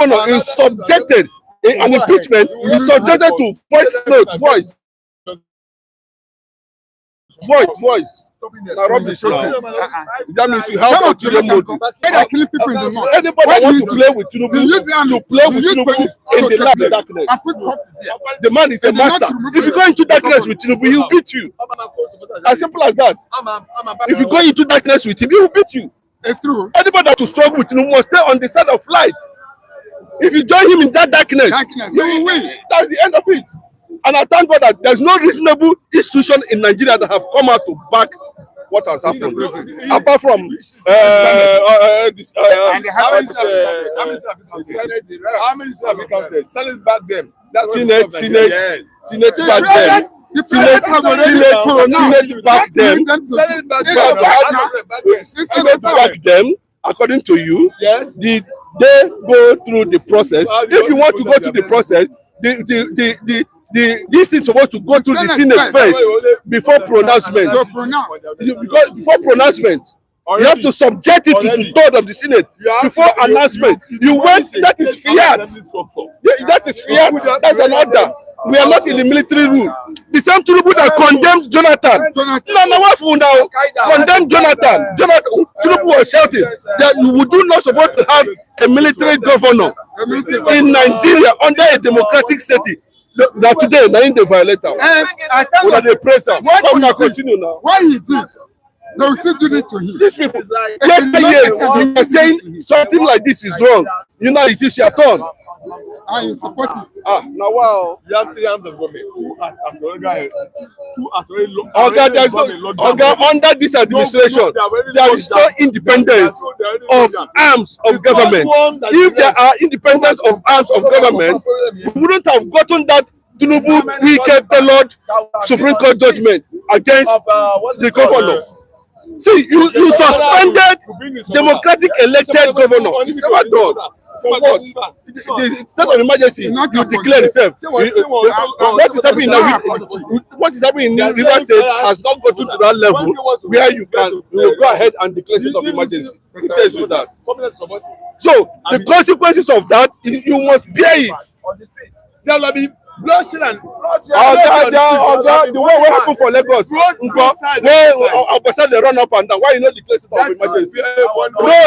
governor is subjected an impeachment, is subjected to voice. Now rubbish now. That means you have ulterior motive. Anybody that wants to play with Tinubu, to play with Tinubu in the light of darkness. The man is a master. If you go into darkness with Tinubu, he will beat you. As simple as that. If you go into darkness with him, he will beat you. It's true. Anybody that will struggle with Tinubu must stay on the side of light. If you join him in that darkness, you will win. That's the end of it. And I thank God that there's no reasonable institution in Nigeria that have come out to back what has happened. Apart from Senate back them. Senate back them. Senate back them. According to you, yes. Did they go through the process? If you want to go through the process, this is supposed to go through the Senate first before pronouncement. Because before pronouncement, you have to subject it to the third of the Senate before announcement. You went, that is fiat. That is fiat. That's an order. We are not in the military rule. The same Tinubu that condemned Jonathan. Condemned Jonathan. Tinubu was shouting that we do not supposed to have a military governor in Nigeria under a democratic state. That today, now in the violator. Why they press her? Why not continue now? Why he did? They will still do it to him. These people, years you are saying something like this is wrong. You know it is your turn. And you support it. Now wow. You have 3 arms of government. 2 at under this administration, there is no independence of arms of government. If there are independence of arms of government, we wouldn't have gotten that Tinubu wicked tailored Supreme Court judgment against the governor. See, you suspended democratic elected governor. It's never done. For what? The state of emergency, you declare itself. What is happening in River State has not gotten to that level where you will go ahead and declare state of emergency. It tells you that. So the consequences of that, you must bear it. There will be bloodshed and the one what happened for Lagos, where opposite they run up and down. Why you not declare state of emergency? No,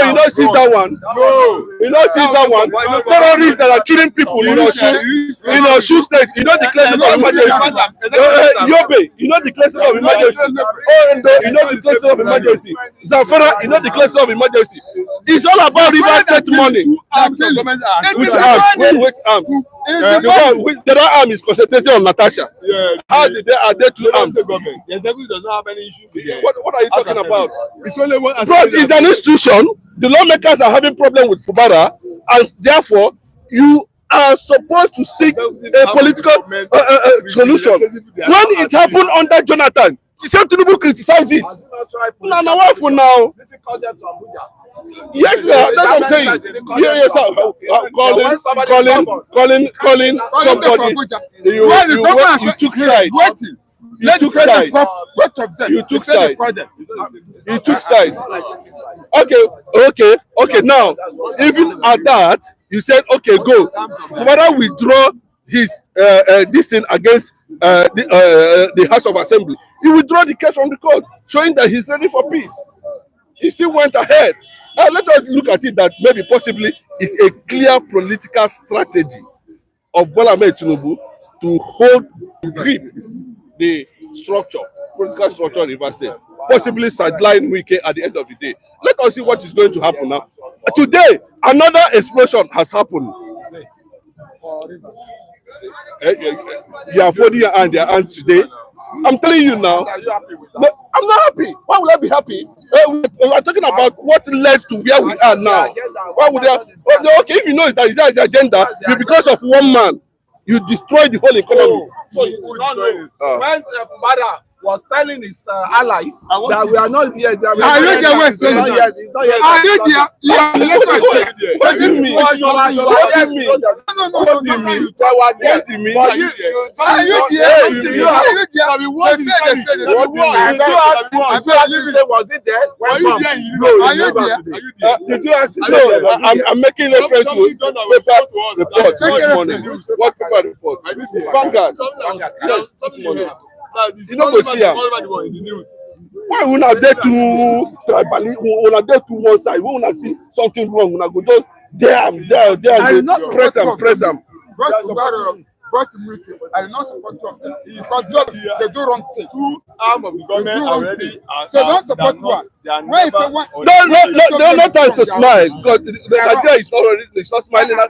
you don't see that one. No, you don't see that one. Terrorists that are killing people in our shoe state, you don't declare state of emergency. Yobe, you don't declare state of emergency. Ondo, you don't declare state of emergency. Zamfara, you don't declare state of emergency. It's all about River State money. Which arms? Which arms? The other arm is concentrated on Natasha. Yeah. How did are there 2 arms? The executive does not have any issue. What are you talking about? It's only one. Bro, it's an institution. The lawmakers are having problem with Fubara, and therefore you are supposed to seek a political solution. When it happened under Jonathan, the same Tinubu criticized it. Now what for now? Yes, that's what I'm saying. Yes, calling somebody. You took side. You took side. You took side. You took side. Okay. Now, even at that, you said, okay, go. Whether withdraw his this thing against the House of Assembly, he withdraw the case from the court, showing that he's ready for peace. He still went ahead. Let us look at it that maybe possibly it's a clear political strategy of Bola Tinubu to hold grip the political structure of River State, possibly sideline Wike at the end of the day. Let us see what is going to happen now. Today, another explosion has happened. You are holding your hand today. I'm telling you now. I'm not happy. Why would I be happy? We are talking about what led to where we are now. Why would I? Okay, if you know that is the agenda, because of one man, you destroy the whole economy. So you do not know when Fubara was telling his allies that we are not here. That we Are you there? It's not yet. It's not yet. Are you there? You are elected. What do you mean? What do you mean? No. What do you mean? What do you mean? Are you there? Are you there? What do you say? Was it there? Are you there? Did you ask? I'm making reference to paper report this morning. What paper report? Vanguard. Yes, this morning. You know, go see am. Why una dey too tribal? Una dey too one side. When una see something wrong, una go just there, press am. But I do not support you because they do wrong thing. Two arm of the government already. So don't support one. Why is one? No time to smile because the idea is already it's not smiling at.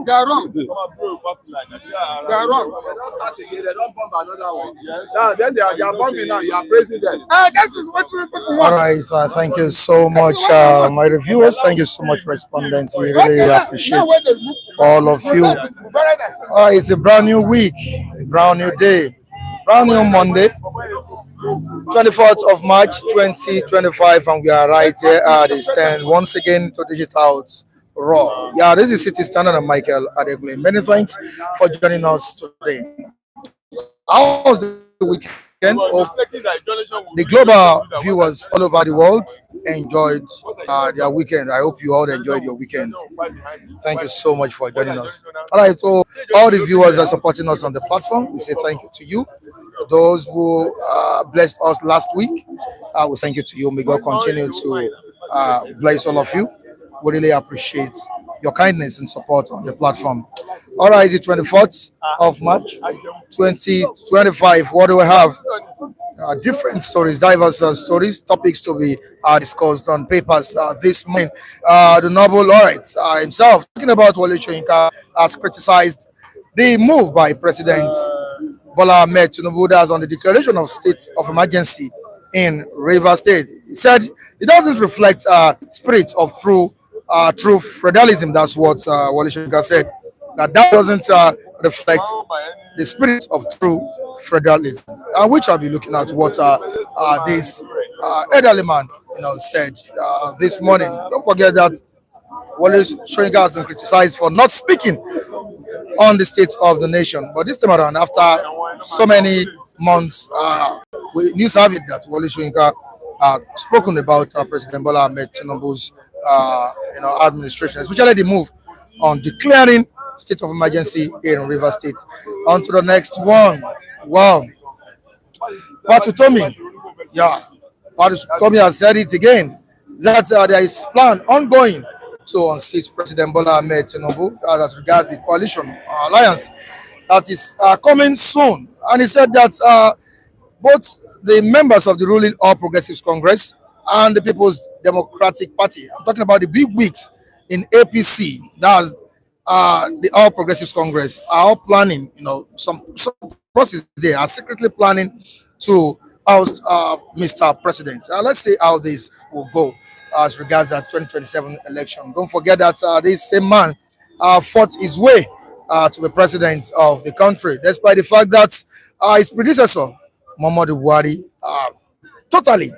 They are wrong. They are wrong. They don't start again. They don't bomb another one. Now then they are bombing now. You are praising them. This is what people want. All right, thank you so much, my reviewers. Thank you so much, respondents. We really appreciate all of you. It's a brand new week, a brand new day, brand new Monday, 24th of March 2025, and we are right here at the stand once again to dish it out raw. Yeah, this is City Standard and Michael Adekunle. Many thanks for joining us today. How was the weekend? Of the global viewers all over the world enjoyed their weekend. I hope you all enjoyed your weekend. Thank you so much for joining us. All right, so all the viewers are supporting us on the platform. We say thank you to you. For those who blessed us last week, we thank you to you. May God continue to bless all of you. We really appreciate your kindness and support on the platform. All right, it's the 24th of March 2025. What do we have? Different stories, diverse stories, topics to be discussed on papers this morning. The noble laureate himself, talking about Wole Soyinka, has criticized the move by President Bola Tinubu that's on the declaration of state of emergency in Rivers State. He said it doesn't reflect spirit of true federalism. That's what Wole Soyinka said. That doesn't reflect the spirit of true federalism. Which I'll be looking at what this elderly man said this morning. Don't forget that Wole Soyinka has been criticized for not speaking on the state of the nation. But this time around, after so many months, news have it that Wole Soyinka spoken about President Bola Tinubu's administration, especially the move on declaring state of emergency in River State. On to the next one. Wow. Utomi. Yeah. Utomi has said it again that there is plan ongoing to unseat President Bola Tinubu as regards the coalition alliance that is coming soon. And he said that both the members of the ruling All Progressives Congress and the People's Democratic Party, I'm talking about the Bigwigs in APC, that's the All Progressives Congress, are all planning, some process they are secretly planning to oust Mr. President. Let's see how this will go as regards that 2027 election. Don't forget that this same man fought his way to be president of the country, despite the fact that his predecessor, Muhammadu Buhari, totally,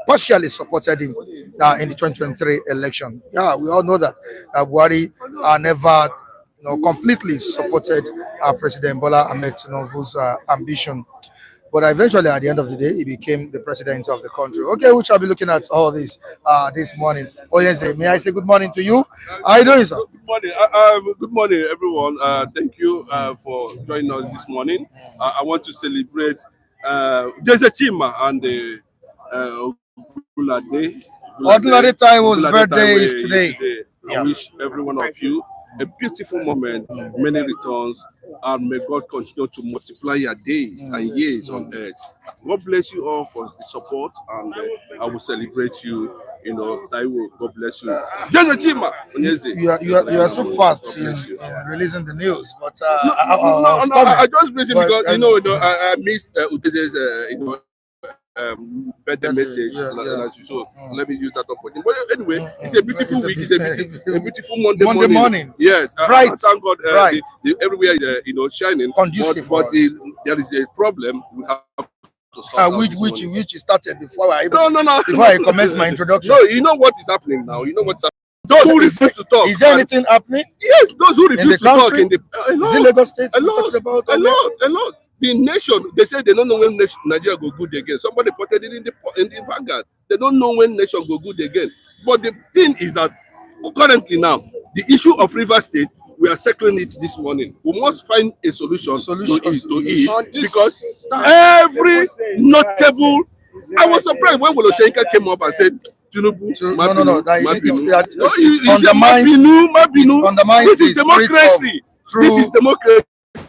partially supported him in the 2023 election. Yeah, we all know that Buhari never, completely supported President Bola Tinubu's ambition. But eventually, at the end of the day, he became the president of the country. Okay, we shall be looking at all this this morning. Oh yes, may I say good morning to you? How are you doing, sir? Good morning. Good morning, everyone. Thank you for joining us this morning. I want to celebrate Chima and the Odulade Taiwo's birthday is today. I wish every one of you a beautiful moment, many returns, and may God continue to multiply your days and years on earth. God bless you all for the support, and I will celebrate you. Taiwo, God bless you. You are so fast in releasing the news, but I just missed it because I missed Ute's birthday message. So let me use that opportunity. But anyway, it's a beautiful week. It's a beautiful Monday morning. Yes, bright. Thank God. Bright. Everywhere is shining. Conducive but there is a problem. We have to solve which started before I before I commence my introduction. No, you know what is happening now. You know what's happening. Those who refuse to talk. Is there anything happening? Yes, those who refuse to talk in the is it Lagos State? a lot. The nation, they say they don't know when Nigeria go good again. Somebody reported it in the Vanguard. They don't know when nation go good again. But the thing is that currently now, the issue of River State, we are settling it this morning. We must find a solution to it because every notable. I was surprised when Bola Tinubu came up and said, Tinubu, this is democracy. This is democracy.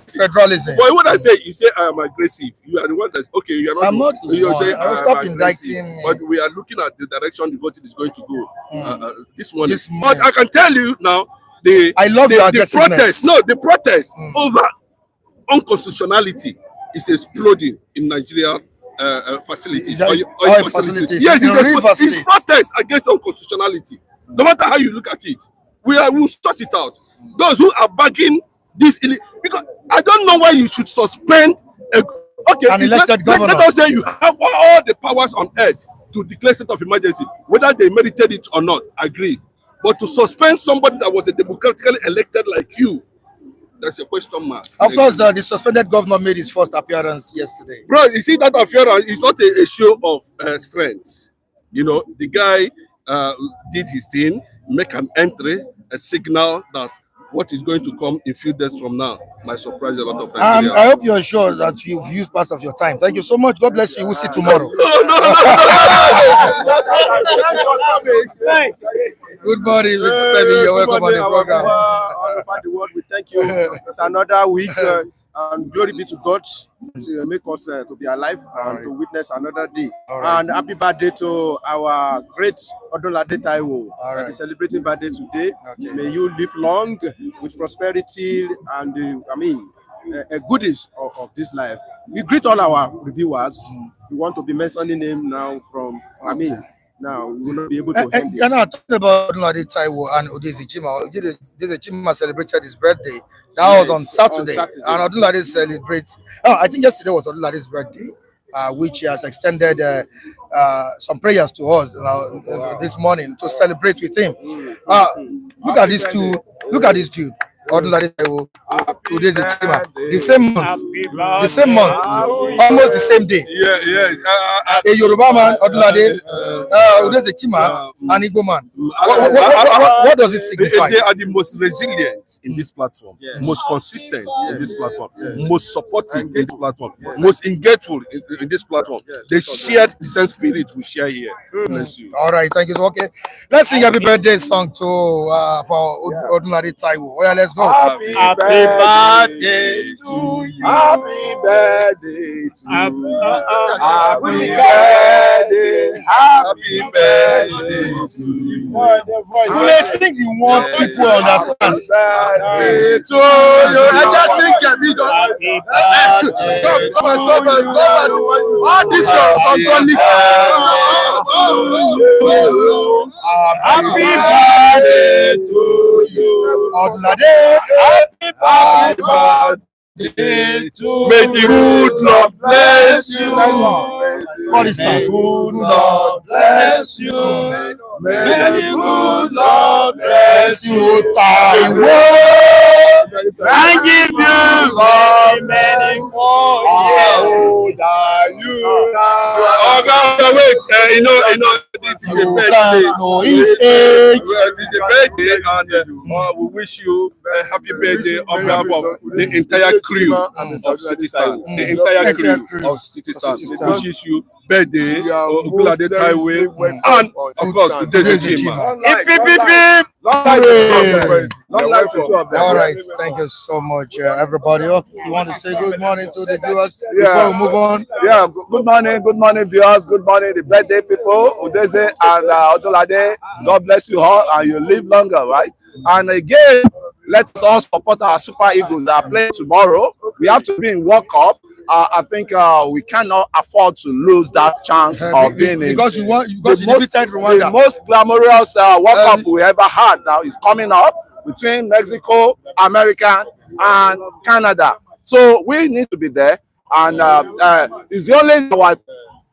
Federalism. But what I say, you say I am aggressive. You are the one that's okay. You are not. I'm not. You say I will stop indicting. But we are looking at the direction the voting is going to go this morning. But I can tell you now, the protest. No, the protest over unconstitutionality is exploding in Nigeria. Facilities. Facilities. Yes, it's protest against unconstitutionality. No matter how you look at it, we will sort it out. Those who are backing this, because I don't know why you should suspend an elected governor. Let us say you have all the powers on earth to declare state of emergency, whether they merited it or not. Agree, but to suspend somebody that was a democratically elected like you. That's a question mark. Of course, the suspended governor made his first appearance yesterday. Bro, you see that appearance is not a show of strength. You know, the guy did his thing, make an entry, a signal that what is going to come in few days from now might surprise a lot of Nigerians. I hope you're sure that you've used part of your time. Thank you so much. God bless you. We'll see you tomorrow. No. Good morning, Mr. Baby. You're welcome on the program. All over the world, we thank you. It's another week, and glory be to God to make us to be alive and to witness another day. And happy birthday to our great Odolade Taiwo. That is celebrating birthday today. May you live long with prosperity and goodies of this life. We greet all our reviewers. We want to be mentioning him now from now we will not be able to end this. Can I talk about Odolade Taiwo and Udeze Chima? Udeze Chima celebrated his birthday. That was on Saturday. And Odolade celebrates. I think yesterday was Odolade's birthday, which he has extended some prayers to us this morning to celebrate with him. Look at these two. Look at this dude. Odolade Taiwo, Udeze Chima, the same month, almost the same day. A Yoruba man, Odolade, Udeze Chima, an Igbo man. What does it signify? They are the most resilient in this platform, most consistent in this platform, most supportive in this platform, most engageful in this platform. They shared the same spirit we share here. Bless you. All right, thank you. Okay, let's sing happy birthday song for Odolade Taiwo. Oh, yeah, let's go. Happy birthday to you. Happy birthday to you. Happy birthday. Happy birthday to you. Let's sing the one people understand. Birthday to you. I just sing a bit. Come on. All this controlling. Happy birthday to you. Odolade. Happy birthday to May the good Lord bless you. God is May the good Lord bless you. May the good Lord bless you. Taiwo. And give you many more years. How old are you now? Wait, this is a birthday. His age. It's a birthday, and we wish you a happy birthday on behalf of the entire crew of City Stand. The entire crew of City Stand. We wish you birthday, Odolade Taiwo, and of course, Udeze Chima. Long life to two of them. All right, thank you so much, everybody. You want to say good morning to the viewers before we move on? Yeah, good morning, viewers. Good morning, the birthday people, Udeze and Odolade. God bless you all, and you live longer, right? And again, let us all support our Super Eagles that are playing tomorrow. We have to be in World Cup, I think we cannot afford to lose that chance of being because you defeated the Rwanda. most glamorous World Cup we ever had now is coming up between Mexico, America, and Canada. So we need to be there, and it's the only our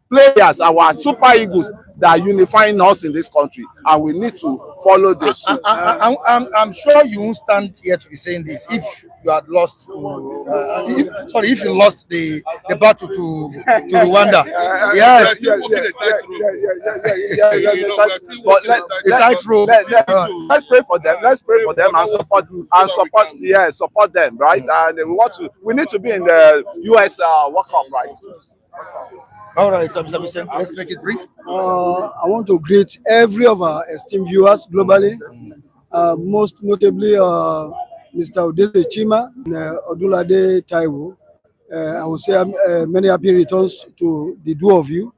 players, our super eagles, that are unifying us in this country, and we need to follow the suit. I'm sure you won't stand here to be saying this if you had lost. If you lost the battle to Rwanda. Yes. The tightrope. Let's pray for them. Let's pray for them and support them, right? And we need to be in the US World Cup, right? All right, Mr. Vincent, let's make it brief. I want to greet every of our esteemed viewers globally, most notably Mr. Udeze Chima and Odulade Taiwo. I will say many happy returns to the two of you.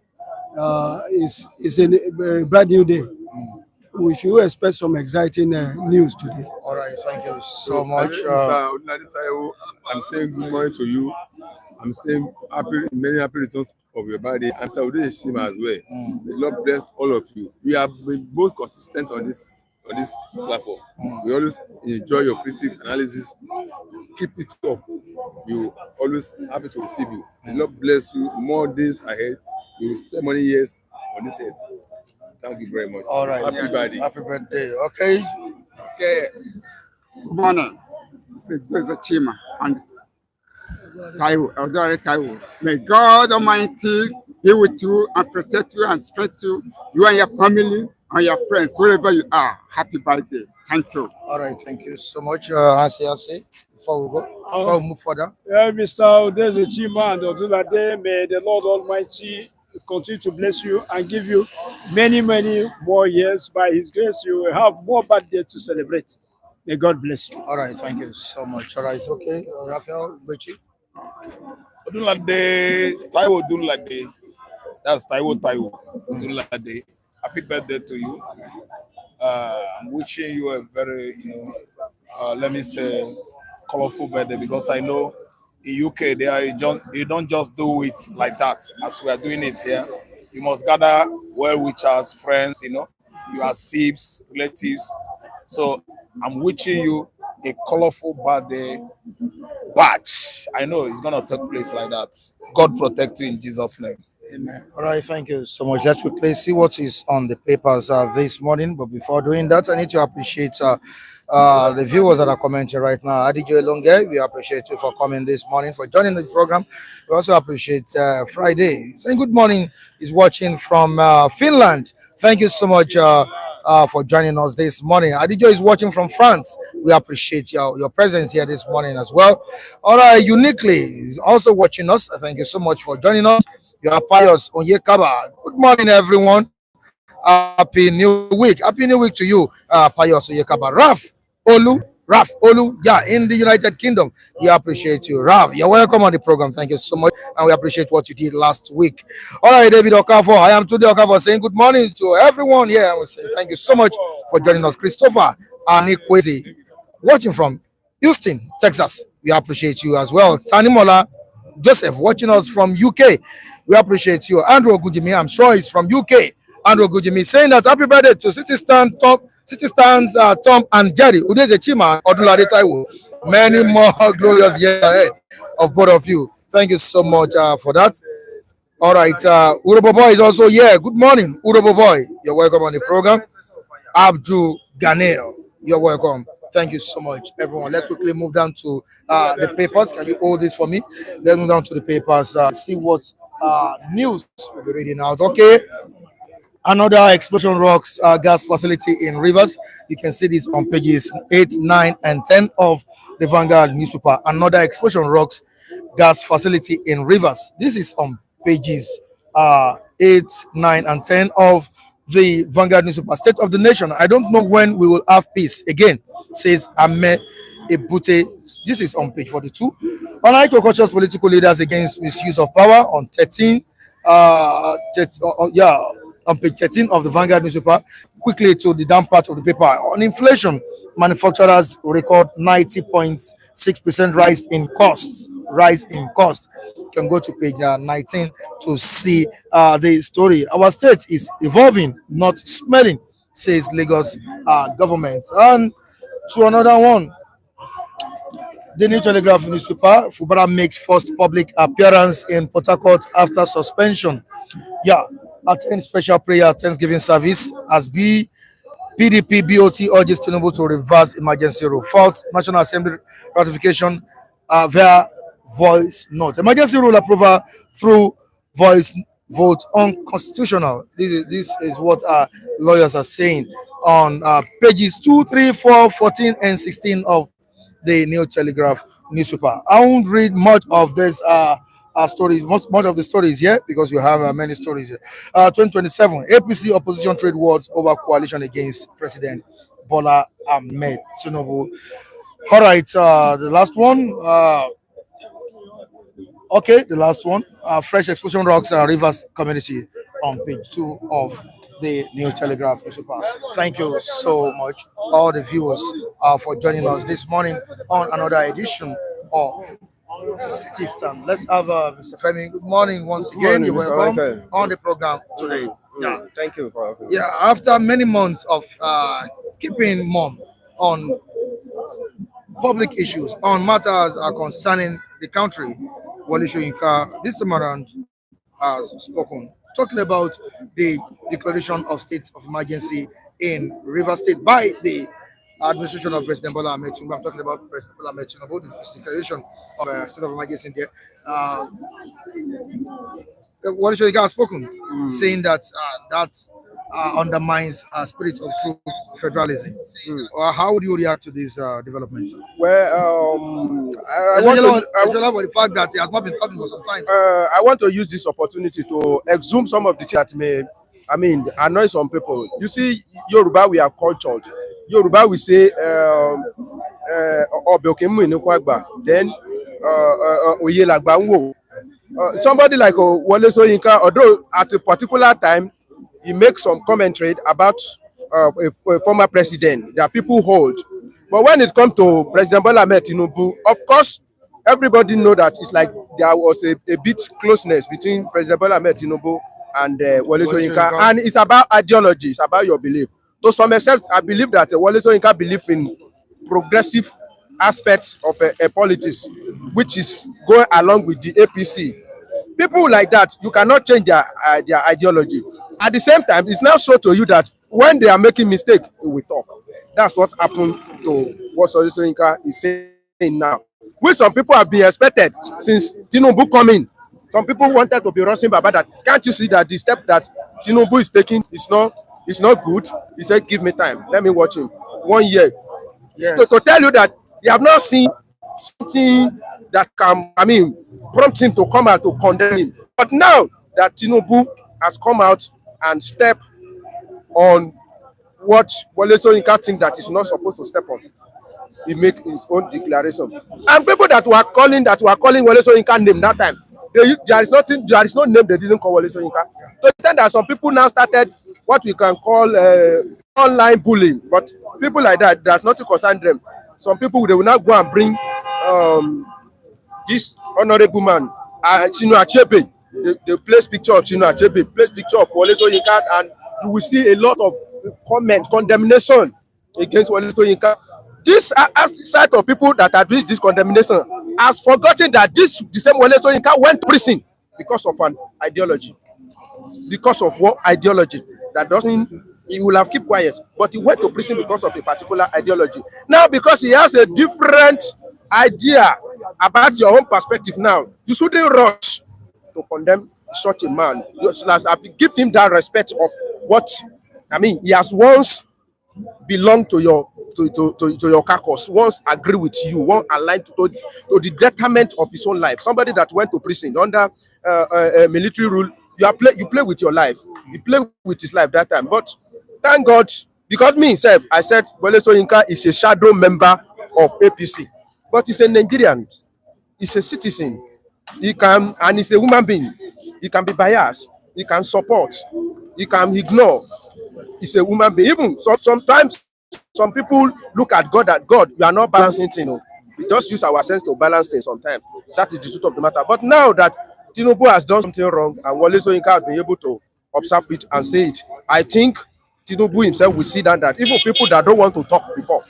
It's a brand new day. We should expect some exciting news today. All right, thank you so much. Mr. Odulade Taiwo, I'm saying good morning to you. I'm saying many happy returns of your body, and so this is Shima as well. The Lord bless all of you. We have been both consistent on this platform. We always enjoy your critique analysis. Keep it up. You always happy to receive you. The Lord bless you. More days ahead. You will spend many years on this earth. Thank you very much. All right. Happy birthday. Okay. Good morning, Mr. Joseph Chima and Taiwo. May God Almighty be with you and protect you and strengthen you and your family and your friends, wherever you are. Happy birthday. Thank you. All right, thank you so much. Asi, before we move further. Mr. Udeze Chima and Odulade, may the Lord Almighty continue to bless you and give you many, many more years. By His grace, you will have more birthdays to celebrate. May God bless you. All right, thank you so much. All right, okay. Raphael Bechi. Odulade, Taiwo Odulade. That's Taiwo Odulade. Happy birthday to you. I'm wishing you a very, let me say, colorful birthday, because I know in UK you don't just do it like that as we are doing it here. You must gather well-wishers, friends, you are sibs, relatives. So I'm wishing you a colorful birthday batch. I know it's gonna take place like that. God protect you in Jesus' name. Amen. All right, thank you so much. Let's quickly see what is on the papers this morning. But before doing that, I need to appreciate the viewers that are commenting right now. Adijo Longe, we appreciate you for coming this morning, for joining the program. We also appreciate Friday. Saying good morning is watching from Finland. Thank you so much for joining us this morning. Adijo is watching from France. We appreciate your presence here this morning as well. All right, Uniquely is also watching us. Thank you so much for joining us. You are Pius Onyekaba. Good morning, everyone. Happy New Week. Happy New Week to you, Pius Onyekaba. Raf Olu, yeah, in the United Kingdom. We appreciate you. Raf, you're welcome on the program. Thank you so much. And we appreciate what you did last week. All right, David Okafor. I am today Okafor saying good morning to everyone here. I will say thank you so much for joining us. Christopher Anikwezi, watching from Houston, Texas. We appreciate you as well. Tanimola Joseph, watching us from UK. We appreciate you. Andrew Ogujimi, I'm sure he's from UK. Andrew Ogujimi saying that happy birthday to City Stands, Tom and Jerry, Udeze Chima, Odulade Taiwo. Many more glorious years ahead of both of you. Thank you so much for that. All right, Urobo Boy is also here. Good morning, Urobo Boy. You're welcome on the program. Abdul Ganel, you're welcome. Thank you so much, everyone. Let's quickly move down to the papers. Can you hold this for me? Let's move down to the papers. See what news we'll be reading out. Okay. Another explosion rocks gas facility in Rivers. You can see this on pages 8, 9, and 10 of the Vanguard newspaper. Another explosion rocks gas facility in Rivers. This is on pages 8, 9, and 10 of the Vanguard newspaper. State of the nation. I don't know when we will have peace again, says Ame Ebute. This is on page 42. On agriculture's political leaders against misuse of power on 13. On page 13 of the Vanguard newspaper. Quickly to the down part of the paper. On inflation, manufacturers record 90.6% rise in costs. rise in cost. You can go to page 19 to see the story. Our state is evolving, not smelling, says Lagos government. And to another one, the New Telegraph newspaper, Fubara makes first public appearance in Port Harcourt after suspension. Yeah, attend special prayer Thanksgiving service as PDP BOT urges Tinubu to reverse emergency rule. Fourth, National Assembly ratification via voice note. Emergency rule approval through voice vote unconstitutional. This is what our lawyers are saying on pages 2, 3, 4, 14, and 16 of the New Telegraph newspaper. I won't read much of this stories, much of the stories here because you have many stories here. 2027 APC opposition trade wars over coalition against President Bola Tinubu. All right, the last one. Okay, the last one. Fresh explosion rocks Rivers community on page 2 of the New Telegraph newspaper. Thank you so much, all the viewers, for joining us this morning on another edition of City Stand. Let's have Mr. Femi. Good morning once again. You're welcome on the program today. Yeah, Thank you for having me. yeah. After many months of keeping mum on public issues, on matters concerning the country, Wole Soyinka this time around has spoken, talking about the declaration of state of emergency in River State by the administration of President Bola Tinubu. I'm talking about President Bola Tinubu, the declaration of a state of emergency in there. Wole Soyinka has spoken, saying that that undermines spirit of true federalism. How would you react to this development? Well, Especially for the fact that he has not been talking for some time. I want to use this opportunity to exhume some of the things that may, annoy some people. You see, Yoruba, we are cultured. Yoruba, we say, then, somebody like Wole Soyinka, although at a particular time, he makes some commentary about a former president that people hold. But when it comes to President Bola Tinubu, of course, everybody know that it's like there was a bit closeness between President Bola Tinubu and Wole Soyinka. And it's about ideology, it's about your belief. To some extent, I believe that Wole Soyinka believes in progressive aspects of a politics, which is going along with the APC. People like that, you cannot change their ideology. At the same time, it's now so to you that when they are making mistake, we will talk. That's what happened to what Wole Soyinka is saying now. Which some people have been expected since Tinubu coming. Some people wanted to be rushing about that. Can't you see that the step that Tinubu is taking is not good? He said, give me time. Let me watch him. 1 year. Yes. So to tell you that they have not seen something that can, prompt him to come out to condemn him. But now that Tinubu has come out and step on what Wole Soyinka thinks that is not supposed to step on, he make his own declaration. And people that were calling Wole Soyinka name that time, there is no name they didn't call Wole Soyinka. So then that some people now started what we can call online bullying, but people like that, there's nothing concern them. Some people, they will now go and bring this honorable man, Chinua Achebe. They place picture of Chinua Achebe, place picture of Wole Soyinka, and you will see a lot of condemnation against Wole Soyinka. This side of people that have reached this condemnation has forgotten that the same Wole Soyinka went to prison because of an ideology. Because of what ideology? That doesn't, he will have kept quiet, but he went to prison because of a particular ideology. Now, because he has a different idea about your own perspective now, you shouldn't rush to condemn such a man. You should give him that respect of what, he has once belonged to your caucus, once agree with you, once aligned to the detriment of his own life. Somebody that went to prison under military rule, you play with your life. You play with his life that time. But thank God, because me himself, I said Wole Soyinka is a shadow member of APC, but he's a Nigerian, he's a citizen. He can, and he's a human being. He can be biased. He can support. He can ignore. He's a human being. Even sometimes some people look at God, you are not balancing things. We just use our sense to balance things sometimes. That is the truth of the matter. But now that Tinubu has done something wrong and Wole Soyinka has been able to observe it and say it, I think Tinubu himself will see that even people that don't want to talk before,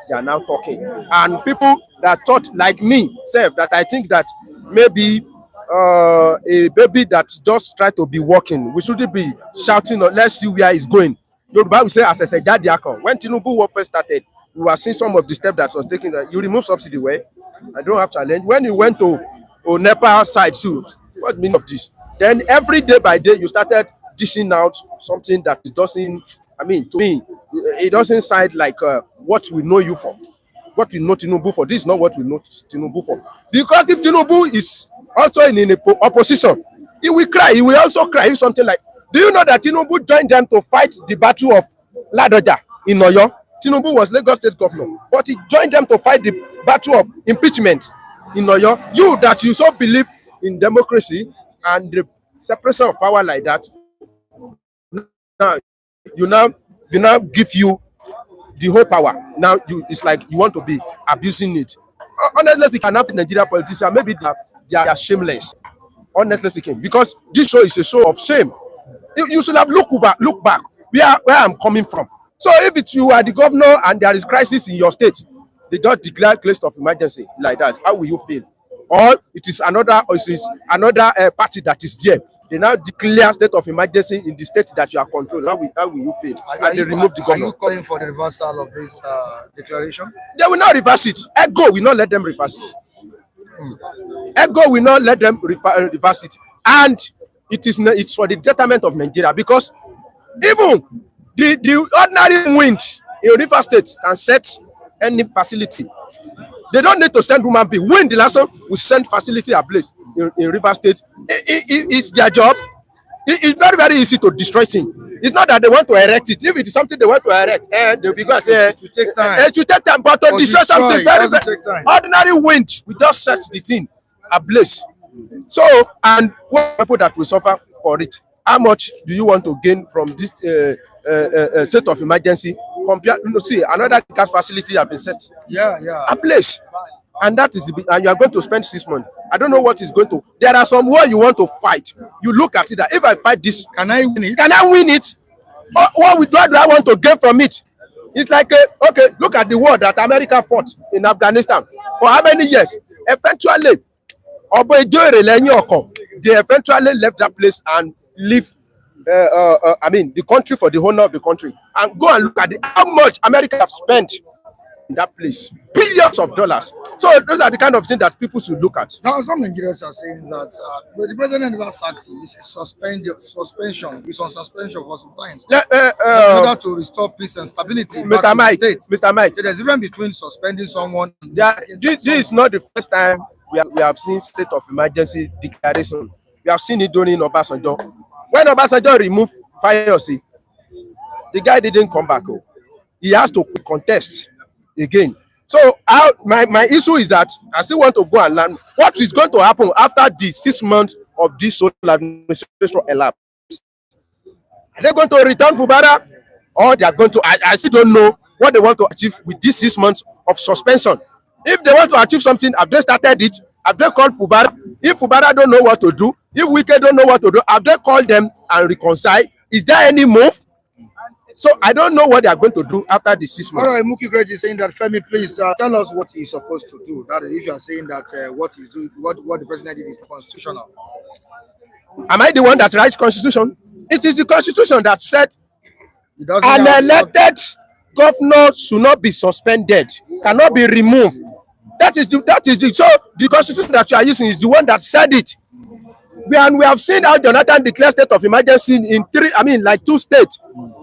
they are now talking. And people that thought like me, self, that I think that maybe a baby that just try to be walking, we shouldn't be shouting, let's see where he's going. The Bible say, as I said, when Tinubu first started, we were seeing some of the steps that was taken. That you remove subsidy, where I don't have challenge. When you went to Nepal side too, what meaning of this? Then every day by day, you started dishing out something that it doesn't, I mean, to me, it doesn't sound like what we know you for. What we know Tinubu for. This is not what we know Tinubu for. Because if Tinubu is also in opposition, he will cry. He will also cry if something like, do you know that Tinubu joined them to fight the battle of Ladoja in Oyo? Tinubu was Lagos State governor, but he joined them to fight the battle of impeachment in Oyo. You that you so believe in democracy and the separation of power like that, now you now give you the whole power. Now it's like you want to be abusing it. Honestly, we can have Nigerian politicians, maybe they are shameless. Honestly speaking, because this show is a show of shame. You should have look back where I'm coming from. So if you are the governor and there is crisis in your state, they just declare state of emergency like that. How will you feel? Or it is another party that is there. They now declare state of emergency in the state that you are controlling. How will you feel? And they remove the governor. Are you calling for the reversal of this declaration? They will not reverse it. EGO will not let them reverse it. EGO will not let them reverse it. And it's for the detriment of Nigeria, because even the ordinary wind in River State can set any facility. They don't need to send human being. Wind the last one will send facility ablaze in River State. It's their job. It's very, very easy to destroy things. It's not that they want to erect it. If it is something they want to erect, they'll be going to say, it will take time. It will take time, but to destroy something very, very ordinary wind, we just set the thing ablaze. So, and what people that will suffer for it? How much do you want to gain from this state of emergency? See, another gas facility have been set. A place, and that is and you are going to spend 6 months. I don't know what is going to. There are some where you want to fight. You look at it that if I fight this, can I win it? Can I win it? What do I want to gain from it? It's like okay, look at the war that America fought in Afghanistan for how many years? Eventually, they eventually left that place and leave. I mean, the country for the honor of the country, and go and look at how much America have spent in that place, billions of dollars. So those are the kind of things that people should look at. Now, some Nigerians are saying that the president never sacked him. It's a suspension. It's on suspension for some time. In order to restore peace and stability. Mr. Mike, So there's a difference between suspending someone. This is not the first time we have seen state of emergency declaration. We have seen it during Obasanjo. When Obasanjo removed Fayose, the guy didn't come back. He has to contest again. So my issue is that I still want to go and learn what is going to happen after the 6 months of this social administration elapsed. Are they going to return Fubara, or they are going to? I still don't know what they want to achieve with these 6 months of suspension. If they want to achieve something, have they started it? Have they called Fubara? If Fubara don't know what to do, if Wike don't know what to do, have they called them and reconcile? Is there any move? So I don't know what they are going to do after the 6 months. All right, Muki Great is saying that, Femi, please tell us what he's supposed to do. That is, if you are saying that what he's doing, what the president did is constitutional. Am I the one that writes constitution? It is the constitution that said an elected governor should not be suspended, cannot be removed. That is so the constitution that you are using is the one that said it. We have seen how Jonathan declared state of emergency in 2 states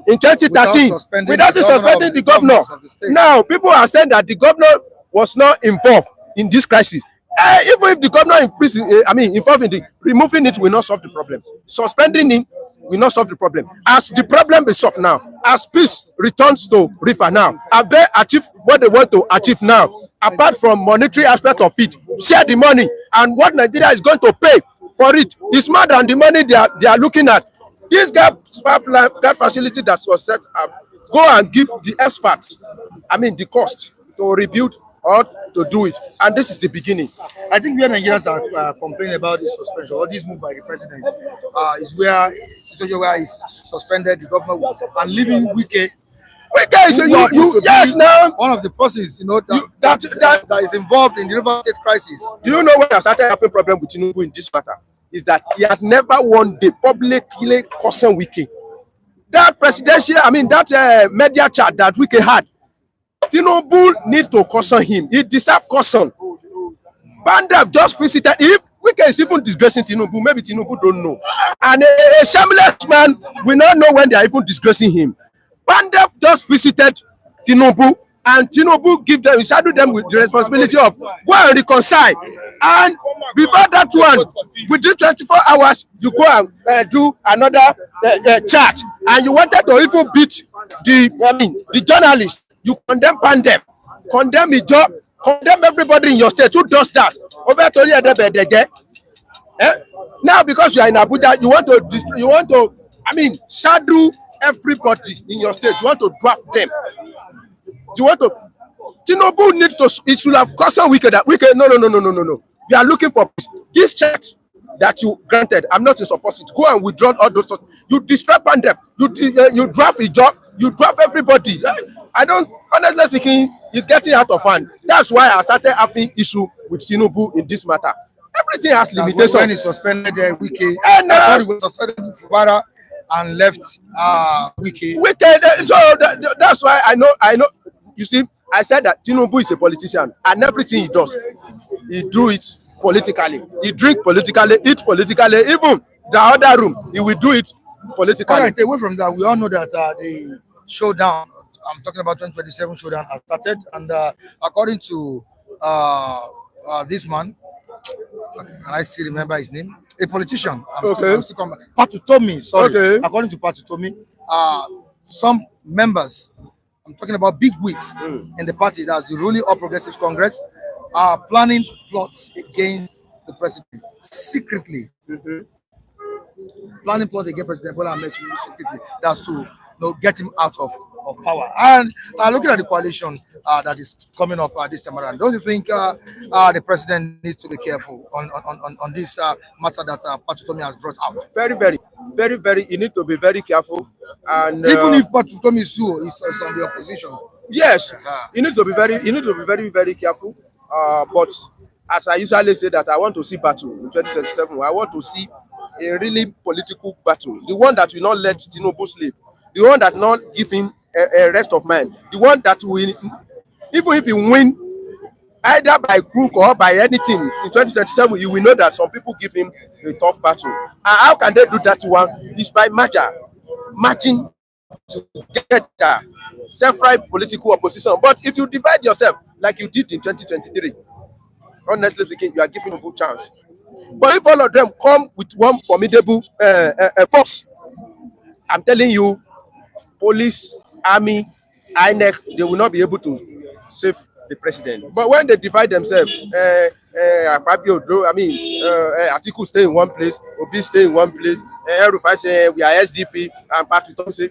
in 2013 without suspending the governor. Now people are saying that the governor was not involved in this crisis. Even if the governor involved in removing it will not solve the problem. Suspending it will not solve the problem. As the problem is solved now, as peace returns to river now, have they achieved what they want to achieve now? Apart from monetary aspect of it, share the money, and what Nigeria is going to pay for it is more than the money they are looking at. This gas facility that was set up, go and give the experts, the cost to rebuild or to do it. And this is the beginning. I think where Nigerians are complaining about this suspension or this move by the president is where situation where he's suspended the government and leaving Wike. Wike is yes now one of the persons that is involved in the River State crisis. Do you know when I started having problem with Tinubu in this matter? Is that he has never one day publicly cautioned Wike. That presidential, that media chat that Wike had, Tinubu need to caution him. He deserves caution. Bandef just visited. If Wike is even disgracing Tinubu, maybe Tinubu don't know. And a shameless man will not know when they are even disgracing him. Bandef just visited Tinubu, and Tinubu give them, saddle them with the responsibility of go and reconcile. And before that one, within 24 hours, you go and do another charge. And you wanted to even beat the journalists. You condemn Bandef, condemn his job, condemn everybody in your state who does that. Over now, because you are in Abuja, you want to shadow everybody in your state. You want to draft them. You want to. Tinubu needs to. It should have cautioned Wike that Wike. No. We are looking for this check that you granted. I'm not in support. Go and withdraw all those stuff. You distract Bandef. You draft a job. You draft everybody. I don't. Honestly speaking, it's getting out of hand. That's why I started having issue with Tinubu in this matter. Everything has limitations. When he suspended Wike, and that's when he was suspended Fubara and left Wike. So that's why I know. You see, I said that Tinubu is a politician, and everything he does, he do it politically. He drink politically, eat politically. Even the other room, he will do it politically. All right, away from that, we all know that the showdown, I'm talking about 2027 showdown, has started, and according to this man, and I still remember his name, a politician. I'm still coming back. Utomi, sorry. Okay. According to Utomi, some members, I'm talking about Bigwigs in the party, that's the ruling All Progressives Congress, are planning plots against the president secretly. Planning plots against President Bola Tinubu secretly. That's to get him out of power. And looking at the coalition that is coming up this time around, don't you think the president needs to be careful on this matter that Utomi has brought out? Very, very, very, very. You need to be very careful. And even if Utomi is on the opposition, yes, you need to be very, very careful. But as I usually say, that I want to see battle in 2027. I want to see a really political battle, the one that will not let Tinubu sleep, the one that will not give him a rest of mind, the one that will, even if he win either by crook or by anything in 2027, you will know that some people give him a tough battle. And how can they do that one? It's by matching together, separate political opposition. But if you divide yourself like you did in 2023, honestly speaking, you are giving a good chance. But if all of them come with one formidable force, I'm telling you, police, army, INEC, they will not be able to save the president. But when they divide themselves, Atiku stay in one place, Obi stay in one place, Rufai say we are SDP, and Patrick say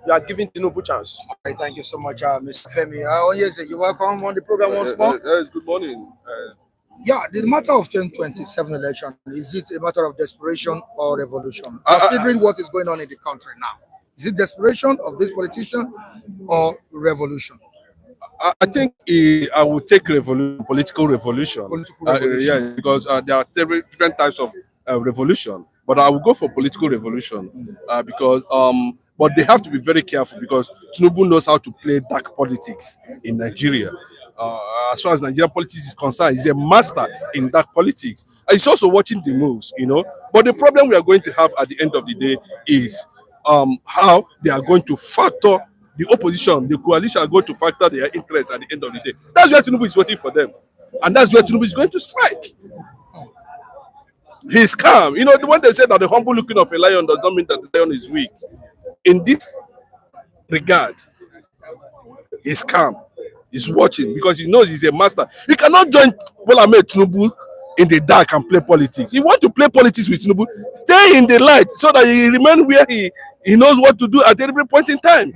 you are giving Tinubu chance. Okay, thank you so much, Mr. Femi. Yes, you're welcome on the program once more. Good morning. The matter of 2027 election, is it a matter of desperation or revolution? Considering what is going on in the country now, is it desperation of this politician or revolution? I think I would take political revolution. Yeah, because there are different types of revolution. But I will go for political revolution because but they have to be very careful because Tinubu knows how to play dark politics in Nigeria. As far as Nigerian politics is concerned, he's a master in dark politics. He's also watching the moves, But the problem we are going to have at the end of the day is how they are going to factor the opposition, the coalition are going to factor their interests at the end of the day. That's where Tinubu is waiting for them. And that's where Tinubu is going to strike. He's calm. When they say that the humble looking of a lion does not mean that the lion is weak. In this regard, he's calm. He's watching because he knows he's a master. He cannot join Bola Tinubu in the dark and play politics. He wants to play politics with Tinubu, stay in the light so that he remains where he knows what to do at every point in time.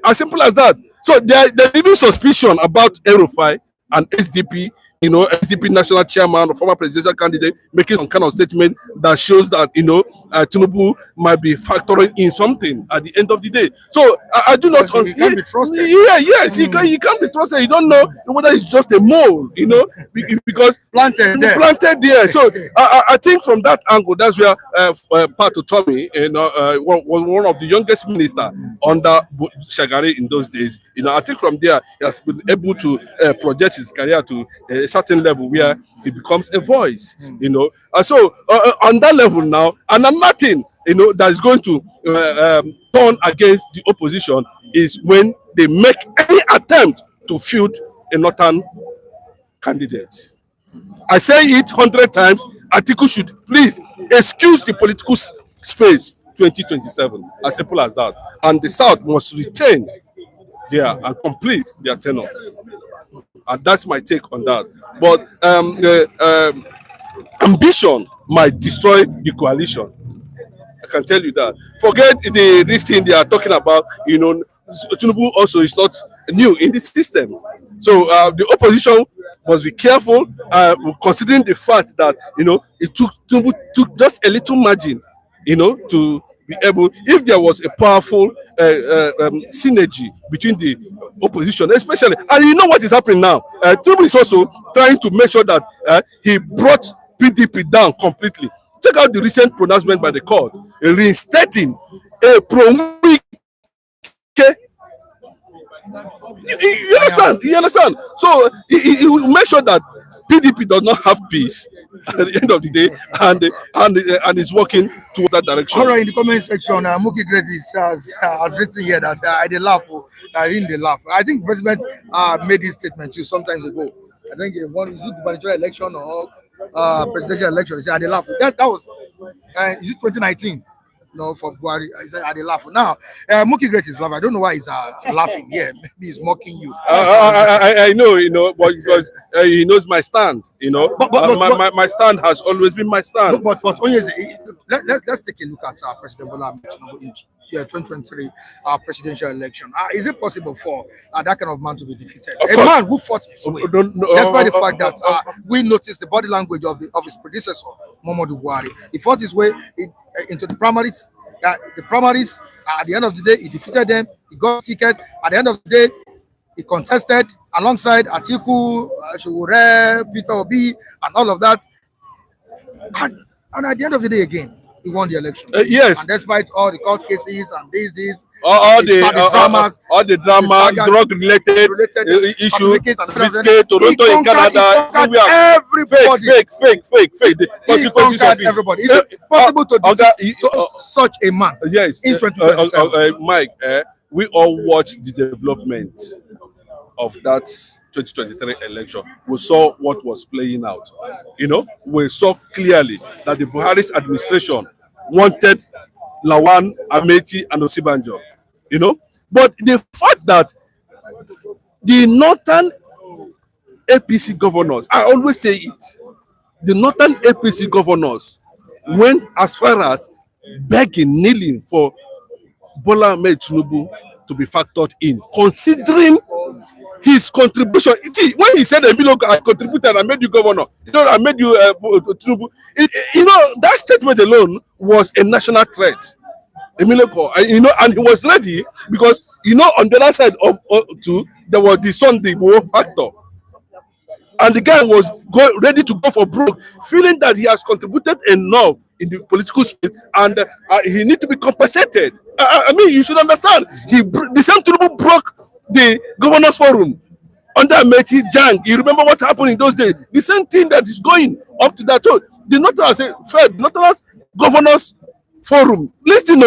As simple as that. So there's even suspicion about Rufai an SDP, SDP national chairman or former presidential candidate making some kind of statement that shows that, Tinubu might be factoring in something at the end of the day. So I do not. He can't be trusted. Yeah, yes, he can't be trusted. You don't know whether it's just a mole, because Planted there. So I think from that angle, that's where Pat Utomi, was one of the youngest minister under Shagari in those days. I think from there he has been able to project his career to a certain level where he becomes a voice. So on that level now, and nothing that is going to turn against the opposition is when they make any attempt to field a northern candidate. I say it 100 times. Atiku should please excuse the political space 2027. As simple as that. And the South must retain and complete their tenure. And that's my take on that. But ambition might destroy the coalition. I can tell you that. Forget this thing they are talking about. Tinubu also is not new in this system. So the opposition must be careful, considering the fact that it took just a little margin, to be able. If there was a powerful synergy between the opposition, especially, and you know what is happening now. Tinubu is also trying to make sure that he brought PDP down completely. Check out the recent pronouncement by the court reinstating a pro-Wike. You understand? You understand? So he will make sure that PDP does not have peace at the end of the day, and is working towards that direction. All right, in the comment section, Mookie Great has written here that I did laugh, I didn't laugh. I think President made this statement too some time ago. I think one gubernatorial election or presidential election. He said I did laugh. That was is it 2019? No, for Buhari. I said I did laugh. Now, Mookie Great is laughing. I don't know why he's laughing. Yeah, maybe he's mocking you. I know, but because he knows my stand. But my stand has always been my stand. But let's take a look at President Bola Tinubu in 2023 presidential election. Is it possible for that kind of man to be defeated? A man who fought his way. Despite the fact that we noticed the body language of his predecessor, Muhammadu Buhari. He fought his way into the primaries. At the end of the day, he defeated them. He got a ticket. At the end of the day, he contested alongside Atiku, Shuwure, Peter Obi, and all of that. And at the end of the day, again, he won the election. Yes. And despite all the court cases and all the drama, drug-related issues, Toronto in Canada, everybody. Fake. The consequences of it. Everybody. Is it possible to defeat such a man? Yes. In 2027? Mike, we all watched the development of that 2023 election. We saw what was playing out. We saw clearly that the Buhari's administration wanted Lawan, Amechi, and Osibanjo. But the fact that the northern APC governors, I always say it, the northern APC governors went as far as begging, kneeling for Bola Tinubu to be factored in, considering his contribution. When he said, I contributed, I made you governor, I made you Tinubu. That statement alone was a national threat. And he was ready because, on the other side of too, there was the Sunday factor. And the guy was ready to go for broke, feeling that he has contributed enough in the political space and he needs to be compensated. You should understand. The same Tinubu broke the governors forum under Meti Jang. You remember what happened in those days? The same thing that is going up to that. So the Northern Governors Forum, listen,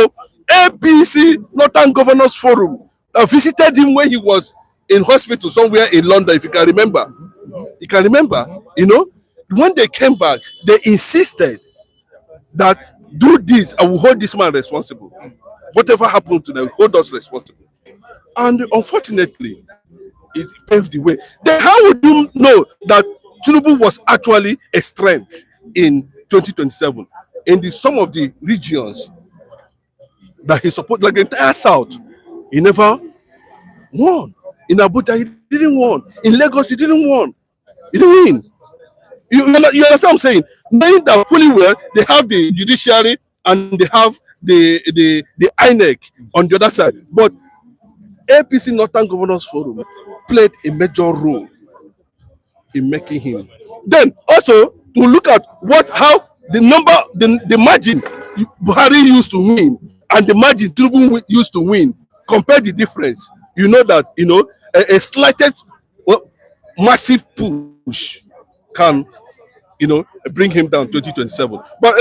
APC Northern Governors Forum visited him when he was in hospital somewhere in London, if you can remember. When they came back, they insisted that do this, I will hold this man responsible. Whatever happened to them, hold us responsible. And unfortunately, it paved the way. Then how would you know that Tinubu was actually a strength in 2027 in some of the regions that he supported, like the entire South? He never won. In Abuja, he didn't win. In Lagos, he didn't win. He didn't win. You understand what I'm saying? Knowing that fully well, they have the judiciary and they have the INEC on the other side. But APC Northern Governors Forum played a major role in making him. Then also to look at how the margin Buhari used to win and the margin Tinubu used to win, compare the difference. You know that a slightest massive push can bring him down 2027. But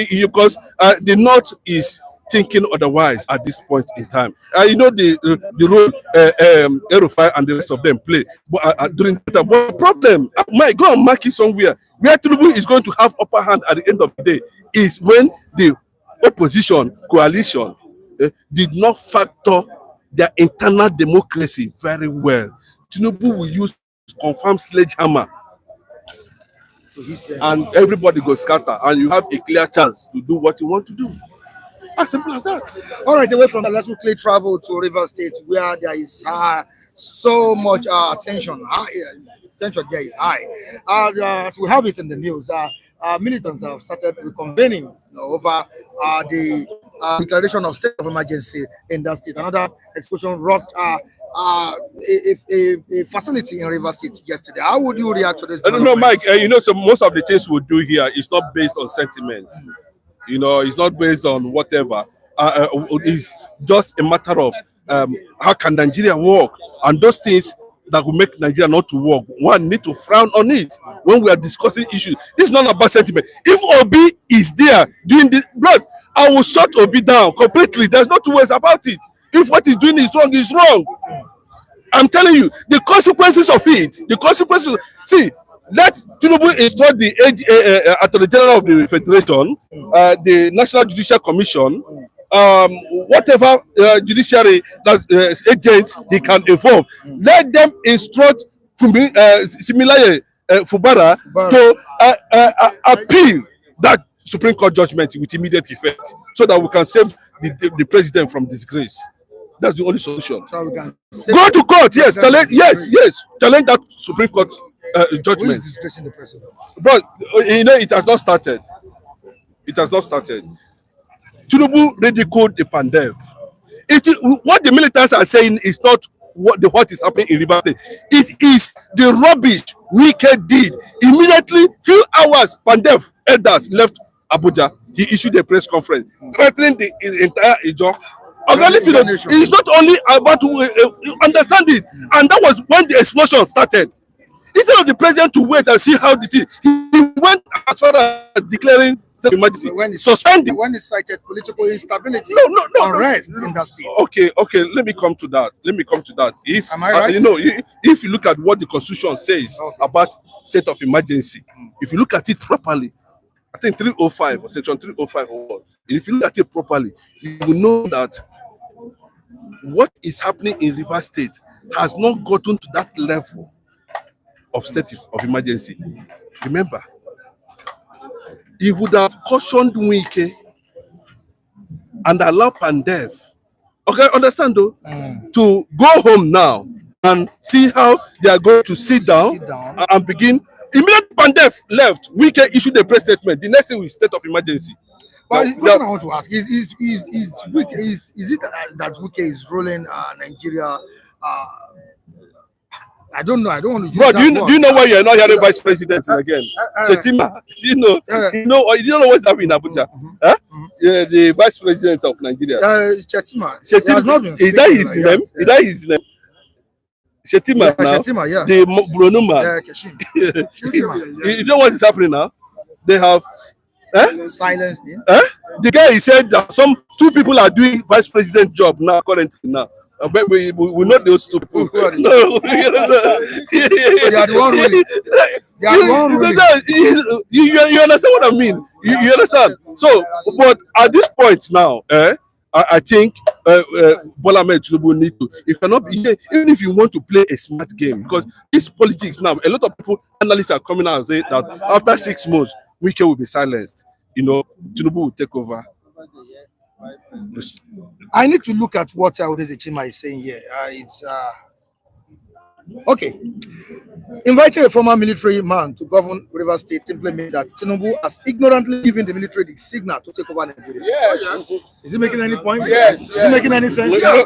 because the North is thinking otherwise at this point in time. The role Erufai and the rest of them play during that time. But the problem, I might go and mark it somewhere, where Tinubu is going to have upper hand at the end of the day is when the opposition coalition did not factor their internal democracy very well. Tinubu will use confirmed sledgehammer and everybody goes scatter and you have a clear chance to do what you want to do. As simple as that. All right, away from that, let's quickly travel to River State, where there is so much attention. Attention there is high. As we have it in the news, militants have started reconvening over the declaration of state of emergency in that state. Another explosion rocked a facility in River State yesterday. How would you react to this? I don't know, Mike. So most of the things we do here is not based on sentiment. It's not based on whatever. It's just a matter of how can Nigeria work, and those things that will make Nigeria not to work. One need to frown on it when we are discussing issues. This is not about sentiment. If Obi is there doing this, bros, I will shut Obi down completely. There's no two ways about it. If what he's doing is wrong, it's wrong. I'm telling you, the consequences of it. The consequences. See. Let Tinubu instruct the Attorney General of the Federation, the National Judicial Commission, whatever judiciary agents he can involve. Let them instruct Similaye Fubara to appeal that Supreme Court judgment with immediate effect, so that we can save the president from disgrace. That's the only solution. So we can go to court. Yes, challenge that Supreme Court judgment. Who is disgracing the president? But it has not started. It has not started. Tinubu ridiculed the Pandev. What the militants are saying is not what is happening in River State. It is the rubbish Wike did. Immediately, few hours, Pandev elders left Abuja. He issued a press conference threatening the entire Ijo. It's not only about understand it, and that was when the explosion started. Instead of the president to wait and see how it is, he went as far as declaring state of emergency. When he cited political instability, unrest in that state. Okay. Let me come to that. If am I right? If you look at what the Constitution says about state of emergency, if you look at it properly, I think 305 or section 305 or what. If you look at it properly, you will know that what is happening in River State has not gotten to that level of state of emergency. Remember, he would have cautioned Wike and allow Pandev, understand though, to go home now and see how they are going to sit down and begin. Immediately Pandev left, Wike issued a press statement. The next thing is state of emergency. But what I want to ask is it that Wike is rolling Nigeria? I don't know. I don't want to use Bro, that do you know why you're not hearing vice president again? Shetima, you don't know what's happening in Abuja? The vice president of Nigeria. Shetima. Is that his name? Shetima now. Shetima, yeah. The Bronuma. Shetima. You know what is happening now? They have silenced him. The guy, he said that two people are doing vice president job now currently now. But we know those two people. No, so they are the one ruling. They are the one ruling. You understand what I mean? You understand? So, but at this point now, I think Bola Tinubu need to. It cannot be even if you want to play a smart game, because this politics now. A lot of people, analysts are coming out and saying that after 6 months, Wike will be silenced. Tinubu will take over. I need to look at what Udeze Chima is saying here. Okay. Inviting a former military man to govern River State simply means that Tinubu has ignorantly given the military the signal to take over Nigeria. Yes. Is he making any point? Yes. Is it making any sense? I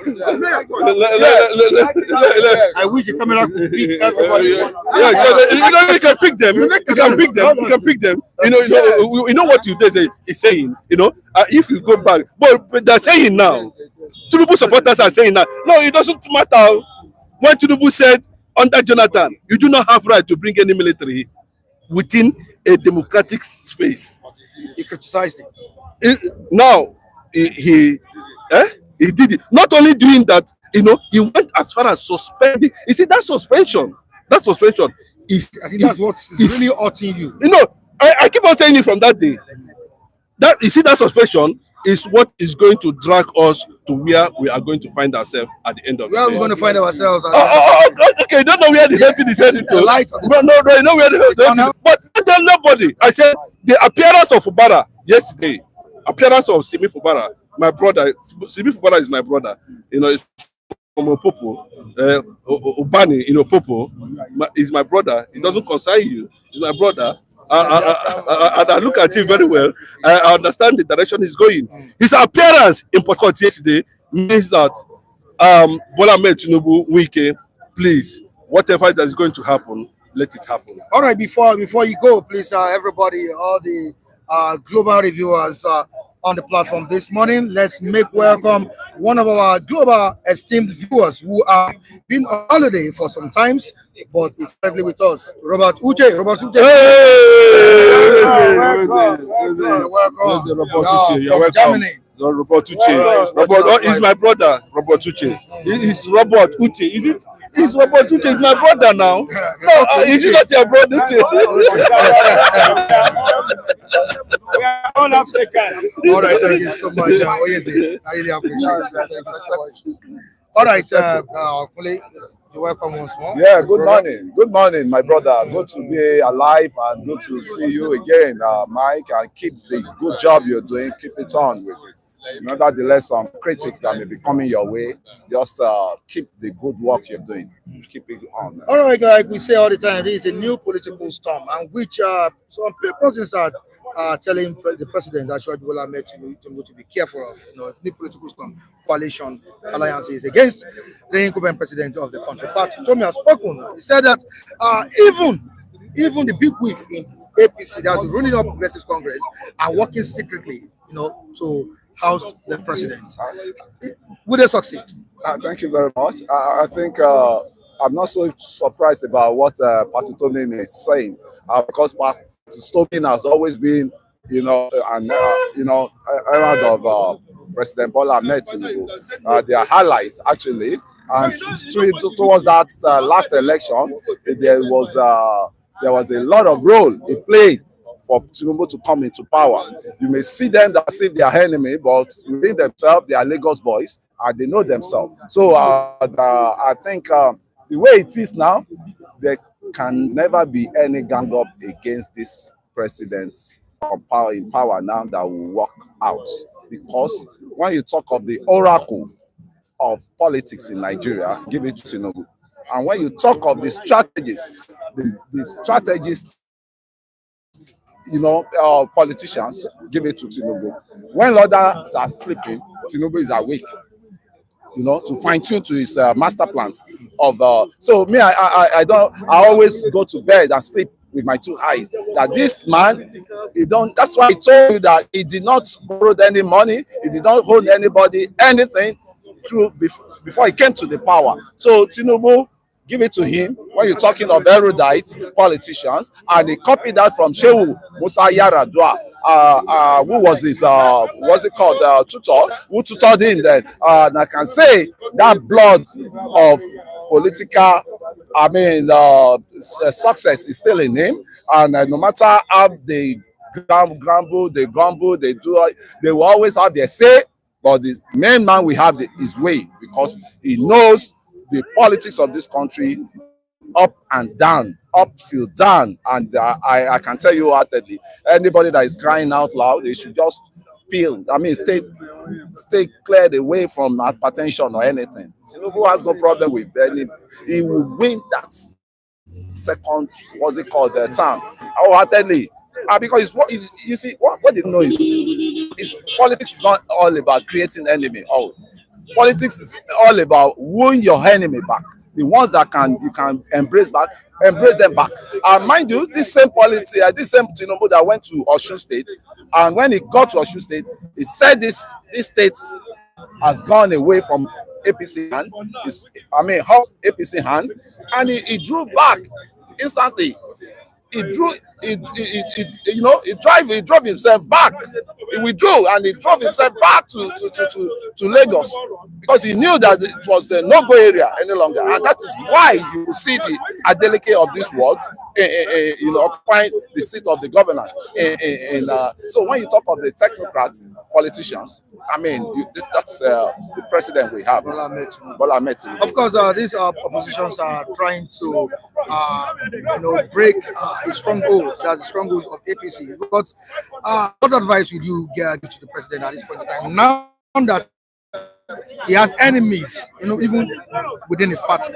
wish the camera could pick everybody. Yeah, so you can pick them. You can pick them. You can pick them. You know what you say is saying. If you go back, but they're saying now. Tinubu supporters are saying now. No, it doesn't matter. When Tinubu said under Jonathan, you do not have right to bring any military within a democratic space. He criticized it. Now he did it. Not only doing that, he went as far as suspending. You see that suspension is. I think that's what's really hurting you. I keep on saying it from that day. That you see that suspension is what is going to drag us to where we are going to find ourselves at the end of the day. Where are we going to find ourselves? Okay, you don't know where the health is headed to. Light. No, you know where the health is headed. But tell nobody. I said the appearance of Fubara yesterday, appearance of Simi Fubara, my brother. Simi Fubara is my brother. It's from Opopo. Ubani, Opopo, is my brother. It doesn't concern you. He's my brother. And I look at him very well. I understand the direction he's going. His appearance in Port Harcourt yesterday means that Bola Tinubu, Wike, please, whatever that is going to happen, let it happen. All right, before you go, please, everybody, all the global reviewers on the platform this morning, let's make welcome one of our global esteemed viewers who have been on holiday for some times, but is currently with us. Robert Uche. Hey! Welcome. From Germany. Robert Uche. Robert is my brother. Robert Uche. It's Robert Uche. Is it? It's Robert Uche. Is my brother now. No, is it not your brother Uche? We are all Africans. All right, thank you so much. I really appreciate it. Thank you so much. All right, Kule, you're welcome once more. Yeah, good morning. Good morning, my brother. Good to be alive and good to see you again, Mike. And keep the good job you're doing. Keep it on with it. Nevertheless, some critics that may be coming your way, just keep the good work you're doing. Keep it on. All right, guys, we say all the time, there is a new political storm, and which some persons are telling the president that Bola Tinubu to be careful of. New political storm, coalition alliances against the incumbent president of the country. But Utomi has spoken. He said that even the bigwigs in APC, that's the ruling of Progressive Congress, are working secretly, to house the president. Will they succeed? Thank you very much. I think I'm not so surprised about what Utomi is saying, because Utomi has always been, herald of President Bola Tinubu. Their highlights actually, and towards that last election, there was a lot of role he played for Tinubu to come into power. You may see them as if they are enemy, but within themselves, they are Lagos boys, and they know themselves. So I think the way it is now, there can never be any gang up against this president in power now that will work out. Because when you talk of the oracle of politics in Nigeria, give it to Tinubu. And when you talk of the strategists, the strategists, politicians, give it to Tinubu. When others are sleeping, Tinubu is awake, to fine tune to his master plans of. So me, I always go to bed and sleep with my two eyes. That this man, that's why I told you that he did not borrow any money, he did not hold anybody anything through before he came to the power. So Tinubu, give it to him when you're talking of erudite politicians, and he copied that from Shehu Musa Yaradua, who was his what's it called, tutor, who tutored him then. And I can say that blood of political, success is still in him, and no matter how they grumble, they do, they will always have their say. But the main man will have his way, because he knows the politics of this country up and down, up till down. And I can tell you heartedly, anybody that is crying out loud, they should just peeled. I mean, stay cleared away from hypertension or anything. Tinubu has no problem with any. He will win that second, what's it called, the term, wholeheartedly. Because it's what is, you see, what they know is politics is not all about creating enemy. Oh, politics is all about wooing your enemy back. The ones that you can embrace them back. Mind you, this same Tinubu that went to Osun State, and when he got to Osun State, he said this state has gone away from APC hand. Half APC hand, and he drew back instantly. He drove himself back. He withdrew and he drove himself back to Lagos because he knew that it was the no-go area any longer, and that is why you see the Adeleke of this world, occupying the seat of the governors. So when you talk of the technocrats, politicians, that's the president we have. Bola Tinubu. Of course, these oppositions are trying to, break a strongholds. That's the strongholds of APC. But what advice would you give to the president at this point in time? Now that he has enemies, even within his party.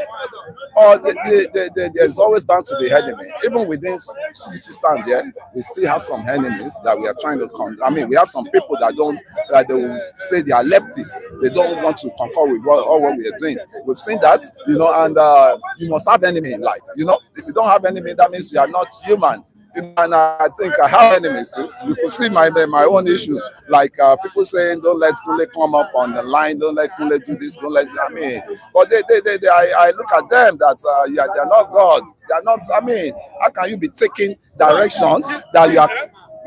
There's always bound to be enemy. Even within city stand there, we still have some enemies that we are trying to we have some people that they will say they are leftists. They don't want to concur with what we are doing. We've seen that, and you must have enemy in life. If you don't have enemy, that means you are not human. And I think I have enemies too. You could see my own issue, like people saying, "Don't let Kule come up on the line. Don't let Kule do this. Don't let." But I look at them that they're not God. They're not. How can you be taking directions that you are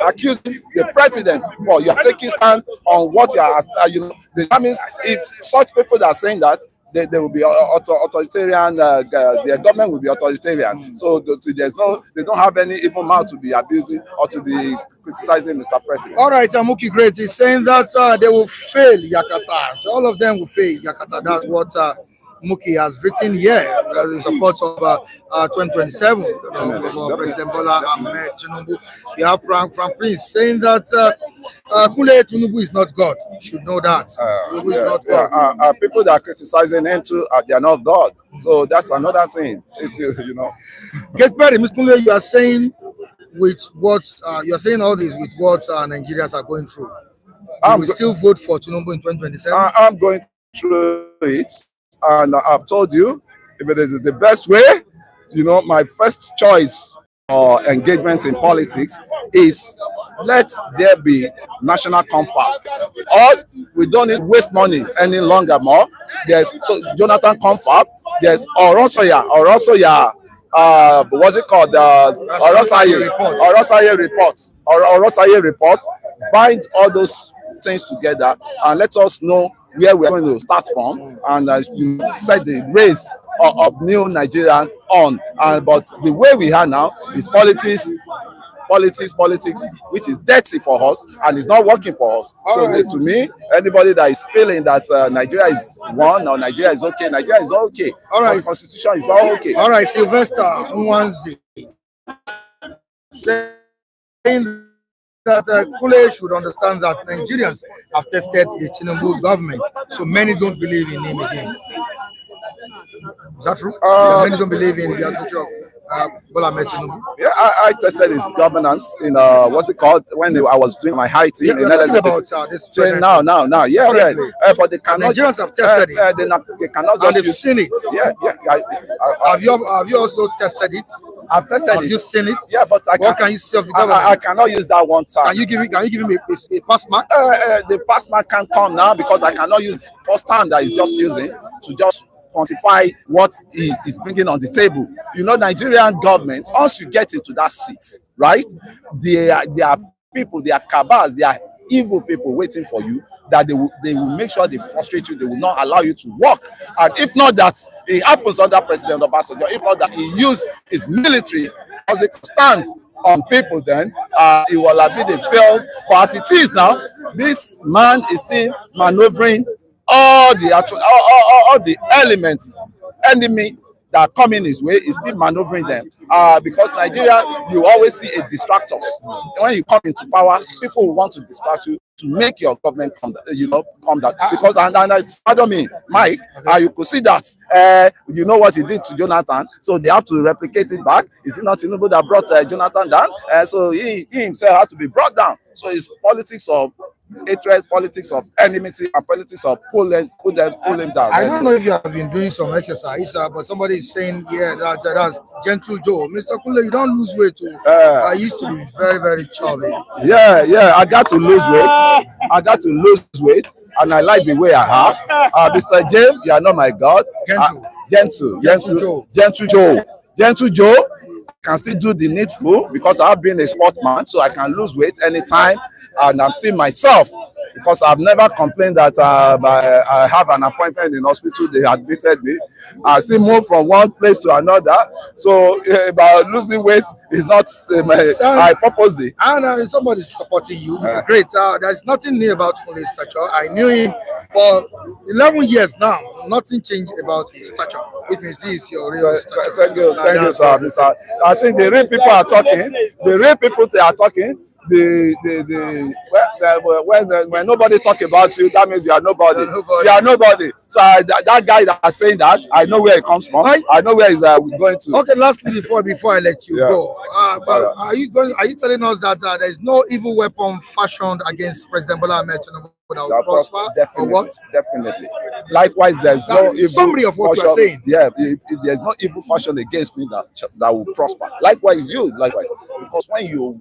accusing the president for? You are taking stand on what you are. That means if such people that are saying that, they will be authoritarian. Their government will be authoritarian. So they don't have any evil mouth to be abusing or to be criticizing Mr. President. All right, Muki Great is saying that they will fail Yakata. All of them will fail Yakata. That's what Muki has written here in support of 2027 President Bola Tinubu. You have Frank Prince saying that Kule Tinubu is not God. You should know that. Tinubu is not God. People that are criticizing him too, they are not God. So that's another thing. Get better, Mr. Kule. You are saying all this with what Nigerians are going through. You will still vote for Tinubu in 2027. I'm going through it. And I've told you, if it is the best way, my first choice or engagement in politics is let there be national comfort. Or we don't need waste money any longer more. There's Jonathan Comfort, there's Orosoya, what's it called? Orosaye report. Bind all those things together and let us know where we are going to start from, and set the race of new Nigeria on. But the way we are now is politics, which is dirty for us and is not working for us. To me, anybody that is feeling that Nigeria is one or Nigeria is okay, Nigeria is not okay. All right, constitution is not okay. All right, Sylvester Nwanzi saying that Kule should understand that Nigerians have tested the Tinubu government, so many don't believe in him again. Is that true? Many don't believe in the future of Bola Tinubu. Yeah, I tested his governance in what's it called, when I was doing my high team. Yeah, talking about this now. But they cannot. Nigerians have tested it. They cannot just. And they've seen it. Yeah. Have you also tested it? I've tested it. Have you seen it? Yeah, but what can you see of the government? I cannot use that one time. Can you give him a pass mark? The pass mark can't come now because I cannot use first time that he's just using to just quantify what he is bringing on the table. Nigerian government, once you get into that seat, right? There are people, there are cabals, there are evil people waiting for you that they will make sure they frustrate you. They will not allow you to work. And if not that, it happens under President Obasanjo. If not that, he used his military as a stand on people, then it will have been a failed. But as it is now, this man is still maneuvering all the elements, enemy that are coming his way, is still maneuvering them. because Nigeria, you always see a distractors. When you come into power, people will want to distract you to make your government come down. Because pardon me, Mike, you could see that you know what he did to Jonathan, so they have to replicate it back. Is it not Tinubu that brought Jonathan down? So he himself had to be brought down. So it's politics of hatred, politics of enmity, and politics of pull him down. I don't know if you have been doing some exercise, but somebody is saying, yeah, that's Gentle Joe. Mr. Kunle, you don't lose weight. I used to be very, very chubby. Yeah, I got to lose weight. And I like the way I have. Mr. James, you are not my God. Gentle Joe can still do the needful because I've been a sportsman, so I can lose weight anytime, and I'm still myself. Because I've never complained that I have an appointment in hospital, they admitted me. I still move from one place to another. So about losing weight is not my purpose. And somebody's supporting you. Great. There's nothing new about Kunle's stature. I knew him for 11 years now. Nothing changed about his stature. Which means this is your real stature. Thank you, sir. I think the real people are talking. When nobody talk about you, that means you are nobody. You are nobody. So that guy that is saying that, I know where it comes from. I know where he's going to. Okay, lastly, before I let you go, but are you telling us that there is no evil weapon fashioned against President Bola Tinubu that will prosper? Definitely, or what? Definitely. Likewise, there's no evil summary of what you are saying. Yeah, there's no evil fashion against me that will prosper. Likewise, because when you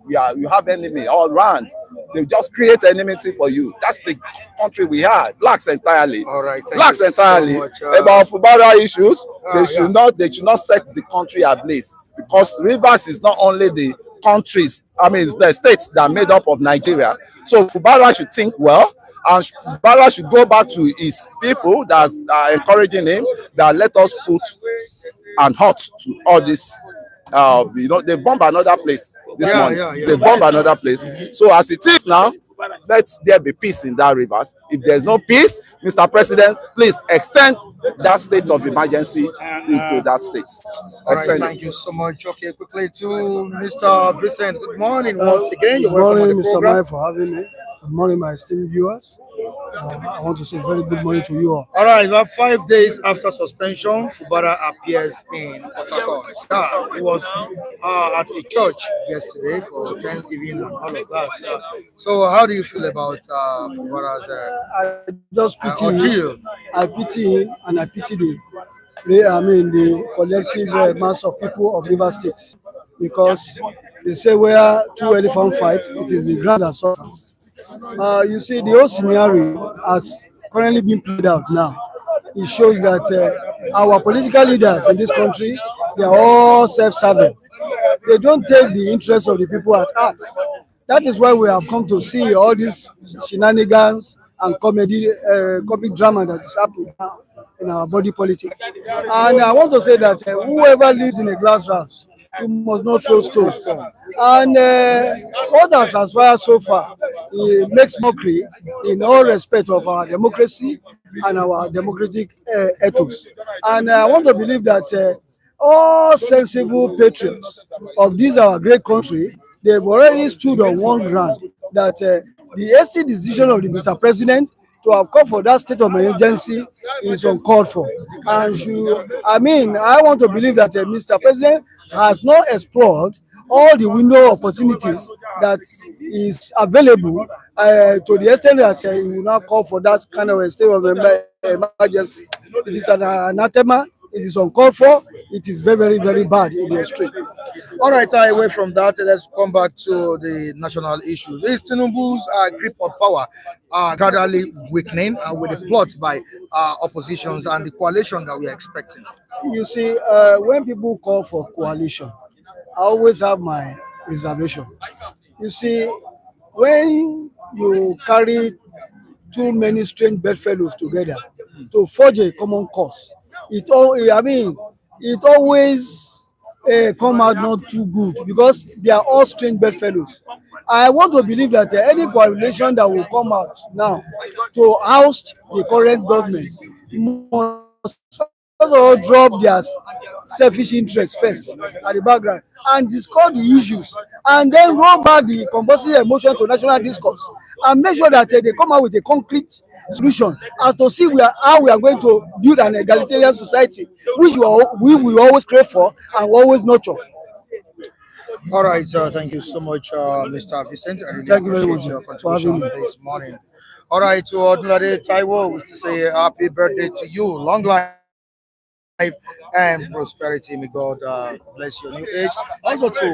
have enemy all around, they just create enmity for you. That's the country we had. Blacks entirely. All right. Blacks entirely. So much, about Fubara issues, they should not set the country ablaze, because Rivers is not only the countries, the states that are made up of Nigeria. So Fubara should think well, and Fubara should go back to his people that are encouraging him, that let us put an halt to all this. They bomb another place this morning. They bomb another place. So as it is now, let there be peace in that Rivers. If there's no peace, Mr. President, please extend that state of emergency into that state. All right, thank you so much. Okay, quickly to Mr. Vincent. Good morning once again. You're welcome on the Mr. program. Mai, for having me. Good morning, my esteemed viewers. I want to say very good morning to you all. All right, about 5 days after suspension, Fubara appears in Port Harcourt. He was at a church yesterday for Thanksgiving and all of that. So how do you feel about Fubara's I just pity ordeal? him. I pity him, and I pity the collective mass of people of River State, because they say where two elephants fight, it is the ground that suffers. You see, the whole scenario has currently been played out now. It shows that our political leaders in this country, they are all self-serving. They don't take the interests of the people at heart. That is why we have come to see all these shenanigans and comic drama that is happening now in our body politics. And I want to say that whoever lives in a glass house, you must not throw stones. And what has transpired so far, it makes mockery in all respect of our democracy and our democratic ethos. And I want to believe that all sensible patriots of this our great country, they've already stood on one ground, that the hasty decision of the Mr. President to have called for that state of emergency is uncalled for. And I want to believe that Mr. President has not explored all the window opportunities that is available to the extent that he will not call for that kind of a state of emergency. It is an anathema. It is uncalled for. It is very, very, very bad in the extreme. All right, away from that, let's come back to the national issues. Is Tinubu's grip of power gradually weakening with the plots by oppositions and the coalition that we are expecting? You see, when people call for coalition, I always have my reservation. You see, when you carry too many strange bedfellows together to forge a common cause, it always come out not too good, because they are all strange bedfellows. I want to believe that any coalition that will come out now to oust the current government must also drop selfish interests first at the background and discuss the issues and then roll back the compulsory emotion to national discourse and make sure that they come out with a concrete solution as to see how we are going to build an egalitarian society which we will always crave for and always nurture. All right, thank you so much, Mr. Vicente. I really Thank you very appreciate much your for having contribution me. this morning. All right, to Odunlade Taiwo, we to say happy birthday to you. Long life and prosperity. May God bless your new age. Also to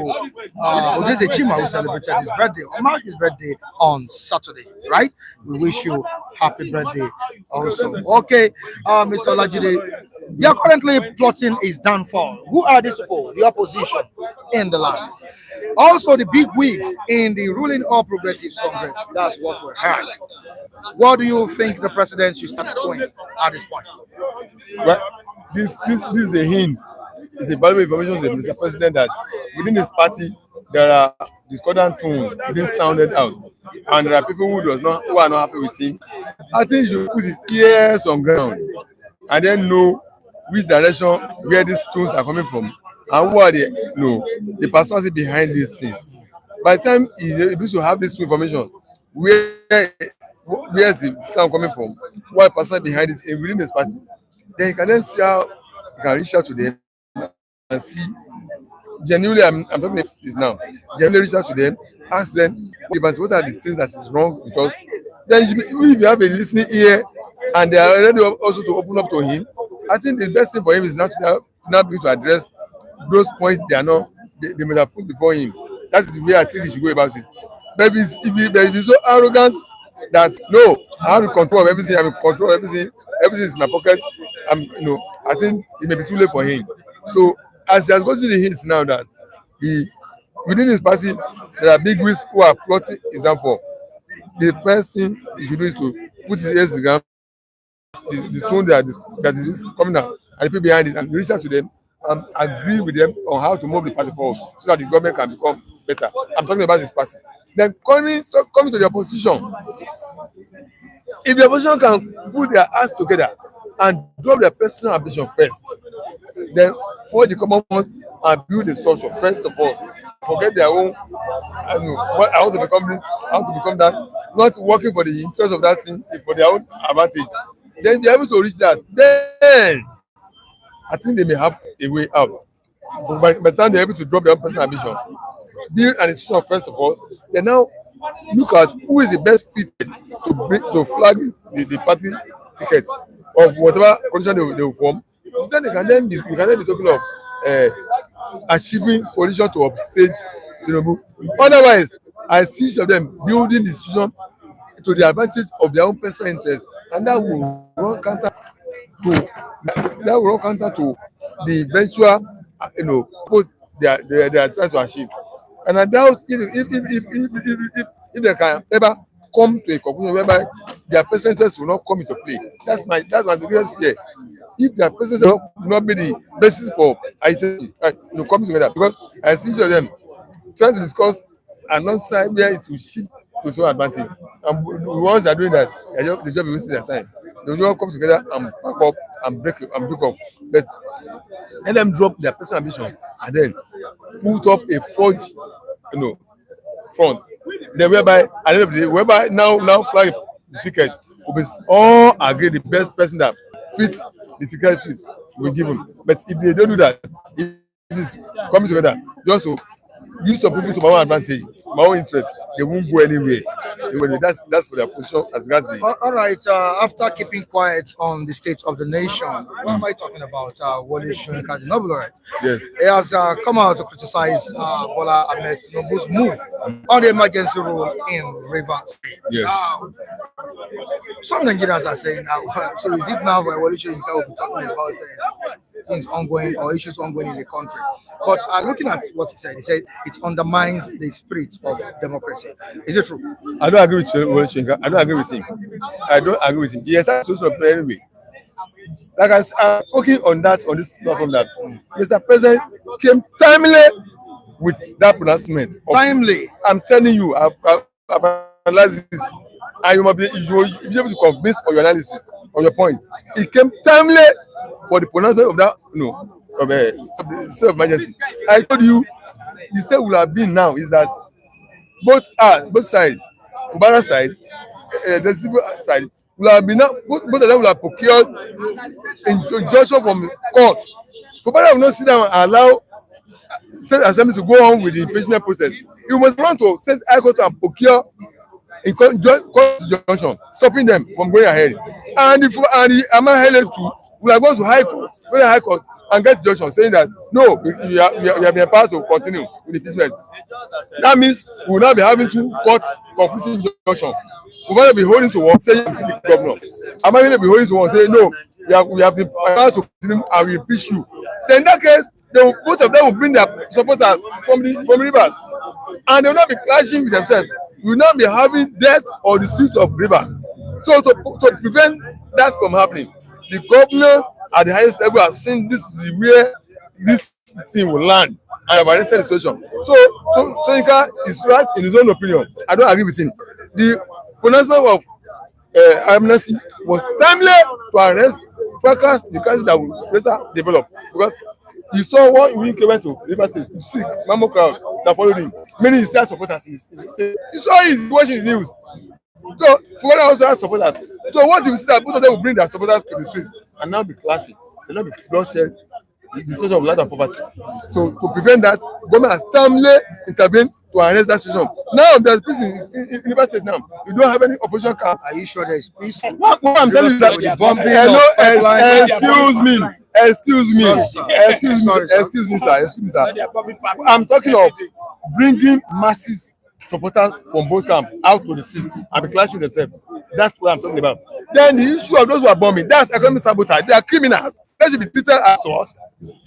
Odeze Chima, who celebrated his birthday, or marked his birthday on Saturday, right? We wish you happy birthday also. Okay, Mr. Olajide, they are currently plotting his downfall. Who are these people? The opposition in the land. Also, the bigwigs in the ruling All Progressives Congress. That's what we heard. What do you think the president should start doing at this point? Well, this is a hint. It's a valuable information to the Mr. President that within his party there are discordant tones being sounded out, and there are people who are not happy with him. I think he should put his ears on ground and then know which direction where these tones are coming from and who are the personality behind these things. By the time he is able to have this information, where is the sound coming from, what person behind it within his party, then you can then see how you can reach out to them and see genuinely. I'm talking this now. Genuinely reach out to them, ask them what are the things that is wrong with us. Then if you have a listening ear and they are ready also to open up to him, I think the best thing for him is not to be to address those points they may have put before him. That's the way I think he should go about it. Maybe if he's so arrogant that no, I have control of everything, I'm in control of everything is in my pocket. I think it may be too late for him. So as he has gotten the hints now that within his party there are bigwigs who are plotting his downfall, the first thing he should do is to put his ears to the ground, the tone that is coming out, and the people behind it, and reach out to them and agree with them on how to move the party forward so that the government can become better. I'm talking about his party. Then coming to the opposition, if the opposition can put their hands together and drop their personal ambition first, then forge the common one and build the structure first of all. Forget their own. I want to become this. I want to become that. Not working for the interest of that thing, for their own advantage. Then be able to reach that. Then I think they may have a way out. But by the time they're able to drop their own personal ambition, build an institution first of all, they now look at who is the best fit to flag the party ticket of whatever coalition they will form. So then you can then be talking of achieving coalition to upstage Tinubu. Otherwise, I see each of them building the institution to the advantage of their own personal interest, and that will run counter to the eventual post they are trying to achieve. And I doubt if they can ever come to a conclusion whereby their personal interest will not come into play. That's my biggest fear. If their personal interest will not be the basis for identity, coming together, because I see each of them trying to discuss alongside where it will shift to some advantage. And the ones that are doing that, they just be wasting their time. They will just come together and pack up and break up. But let them drop their personal ambition and then put up a forged, front. Then whereby at the end of the day, whereby now flag the ticket, will be all agree the best person that fits the ticket fits will give them. But if they don't do that, if it's coming together, just to use some people to my own advantage, my own interest, they won't go anywhere. That's for their position as regards the. All right. After keeping quiet on the state of the nation, what am I talking about? Bola Tinubu, the novel, right? Yes. He has come out to criticize Bola Tinubu's move on the emergency rule in Rivers State. Yes. Some Nigerians are saying now, so is it now Bola Tinubu will be talking about things ongoing or issues ongoing in the country? But looking at what he said it undermines the spirit of democracy. Is it true? I don't agree with Soyinka. I don't agree with him. He has to do anyway. Like I'm talking on this platform that Mr. President came timely with that pronouncement. Timely. I'm telling you, I've analyzed this, and you will be able to convince on your analysis, on your point. It came timely for the pronouncement of that, of the state of emergency. I told you the state will have been now is that both sides, Fubara side, the civil side, will have been now, both of them will have procured injunction from the court. Fubara will not sit down and allow state assembly to go on with the impeachment process. You must run to state high court and procure in court injunction, stopping them from going ahead. And if Amahele too will have gone to high court and get injunction saying that no, we have been empowered to continue with the impeachment. That means we will not be having two court conflicting injunction. We will not be holding to one saying the governor. Amahele will be holding to one saying no, we have been empowered to continue and we impeach you. Then in that case, both of them will bring their supporters from rivers, and they will not be clashing with themselves. We will not be having death or the streets of rivers. So to prevent that from happening, the governor at the highest level has seen this is where this thing will land and have arrested the situation. So Soyinka is right in his own opinion. I don't agree with him. The pronouncement of amnesty was timely to arrest fracas the crisis that will later develop, because you saw what when he went to River State, you see Mammo crowd that followed him. Many Israel supporters, you saw him watching the news. So Fubara also has supporters. So what you see that both of them will bring their supporters to the streets and now be clashing, they will not be bloodshed, the situation of land and poverty. So to prevent that, government has timely intervened to arrest that situation. Now there's peace in River State now. You don't have any opposition camp. Are you sure there is peace? What I'm telling you that with the bombing. Hello, excuse me, sir. I'm talking of bringing masses supporters from both camps out to the street and be clashing themselves. That's what I'm talking about. Then the issue of those who are bombing, that's economic sabotage. They are criminals. They should be treated as us.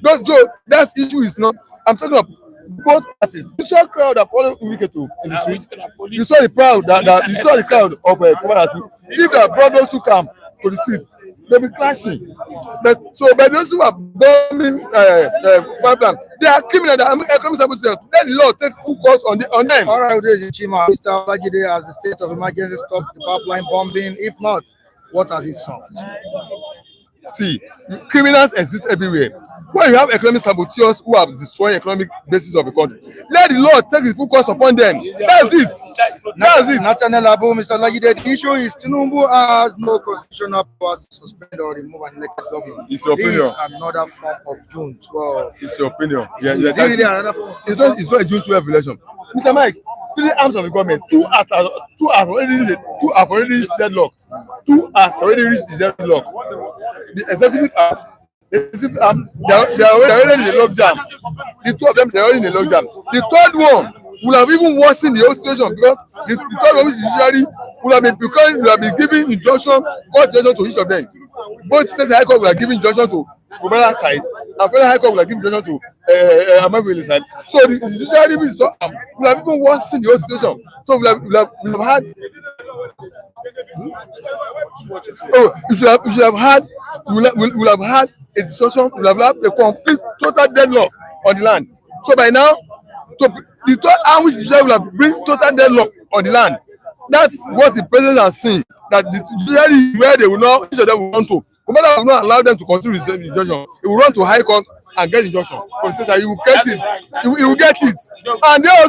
So that issue is not. I'm talking of both parties. You saw a crowd that followed Wike to in the street. You saw the crowd you saw the crowd of Fubara. If they brought those two camps to the street, they'll be clashing. But those who are bombing Fubara, they are criminals. They are economic sabotage. Let the law take full course on them. All right, Chima. Mr. Olajide, has the state of emergency stopped the pipeline bombing? If not, what has it solved? See, criminals exist everywhere. When you have economic saboteurs who are destroying economic basis of the country, let the law take its full course upon them. That's it. Nathaniel Abu, Mr. Olajide, the issue is Tinubu has no constitutional powers to suspend or remove an elected government. It's your opinion. This is another form of June 12. It's your opinion. Is it really another form of it's not a June 12 election. Mr. Mike, 3 arms of the government, two have already reached deadlock. Two has already reached the deadlock. The executive arm, they are already in the logjam. The two of them, they are already in the logjam. The third one will have even worsened the whole situation, because the third one, which is usually will have been giving injunction, court injunction to each of them. Both state high court will have given injunction to Fubara side, and federal high court will have given injunction to Amaveli side. So the judiciary will have even worsened the whole situation. So we have had. We'll have had a situation. We'll have had a complete total deadlock on the land. So by now, the third arm which will have bring total deadlock on the land. That's what the president has seen. That the judiciary where they will not, each of them will run to. No matter will not allow them to continue the injunction, it will run to high court and get injunction. For the state that you will get it. You will get it. And they will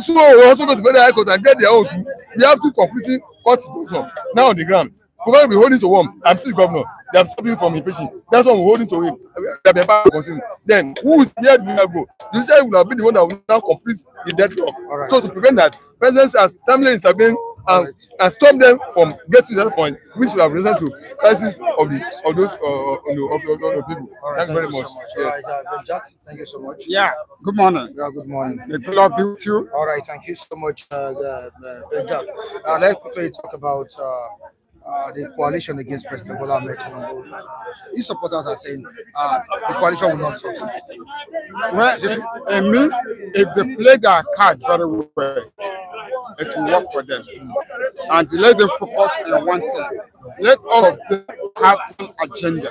also go to federal high court and get their own too. We have two conflicting court injunction now on the ground. Government will be holding to one. I'm still governor. They have stopped me from impeaching. That's one we're holding to it. They have been able to continue. Then who is where do we have go? The judiciary will have been the one that will now complete the deadlock. Right. So to prevent that, president has timely intervened and stop them from getting to that point, which will have resulted to crisis of those people. Right, thank you very much. Jack, thank you so much. Yeah, good morning. Yeah, good morning. The Lord be with you. All right, thank you so much, Jack. Let's quickly talk about the coalition against President Bola Tinubu. His supporters are saying the coalition will not succeed. Well, if they play their card very well, it will work for them. And let them focus on one thing. Let all of them have one agenda.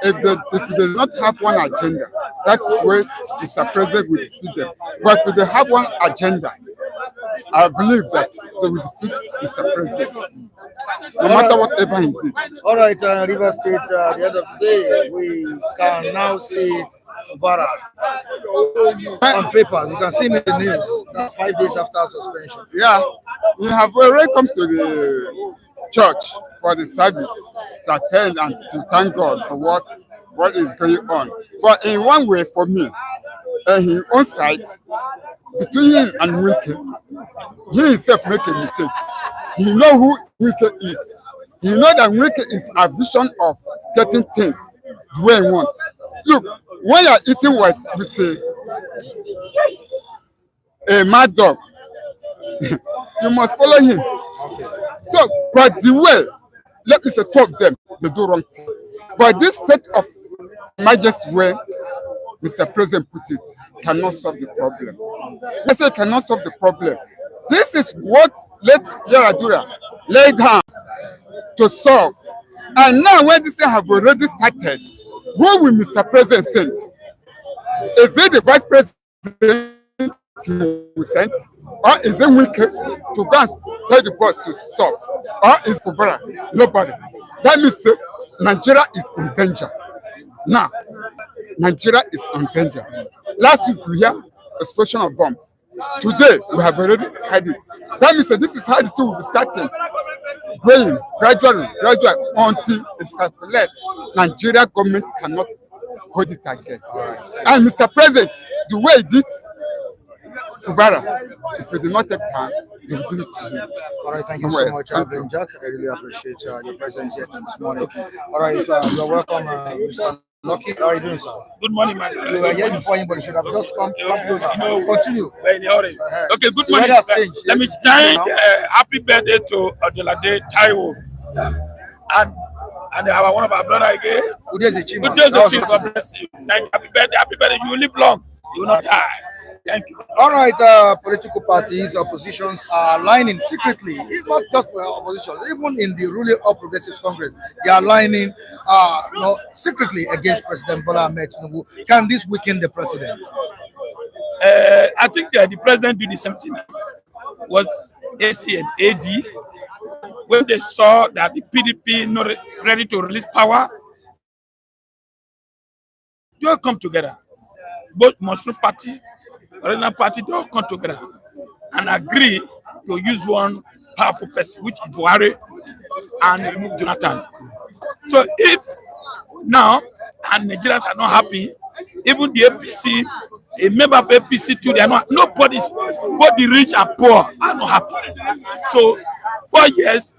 If they do not have one agenda, that's where Mr. President will defeat them. But if they have one agenda, I believe that they will defeat Mr. President, no matter whatever he did. All right, River State, at the end of the day, we can now see Fubara on paper. You can see him in the news. That's 5 days after suspension. Yeah, we have already come to the church for the service to attend and to thank God for what is going on. But in one way, for me, his own side, between him and Wike, he himself make a mistake. He know who Wike is. He know that Wike is a vision of getting things the way he wants. Look, when you are eating with a mad dog, you must follow him. Okay. So, but the way, let me say, two of them, they do wrong thing. But this set of emergency way Mr. President put it, cannot solve the problem. I say cannot solve the problem. This is what let Yaradura lay down to solve. And now when this thing have already started, who will Mr. President send? Is it the Vice President he will send? Or is it Wike to go and tell the boss to stop? Or is Fubara? Nobody. That means Nigeria is in danger. Now, Nigeria is in danger. Last week we hear explosion of bomb. Today we have already had it. That means this is how the thing will be starting. Going gradually until it's calculated. Nigeria government cannot hold it again. And Mr. President, the way he did Fubara, if he did not take time, he will do it to him. All right, thank you so much, Abdul Jack. I really appreciate your presence here this morning. All right, you're welcome, Mr. Lucky. How are you doing, sir? Good morning, man. You were here before anybody should have just come closer. Continue. Okay, good morning. Let me thank happy birthday to Odolade Taiwo. And one of our brother again. Good days, Chima. Good days, God bless you. Happy birthday. You will live long. You will not die. Thank you. All right, political parties, oppositions are aligning secretly. It's not just for opposition, even in the ruling All Progressives Congress, they are aligning secretly against President Bola Tinubu. Can this weaken the president? I think the president did the same thing. Was AC and AD when they saw that the PDP not ready to release power, they all come together. Both Muslim party, original party, they all come together and agree to use one powerful person, which is Buhari, and remove Jonathan. So if now and Nigerians are not happy, even the APC, a member of APC too, they are not. Nobody's, both the rich and poor are not happy. So 4 years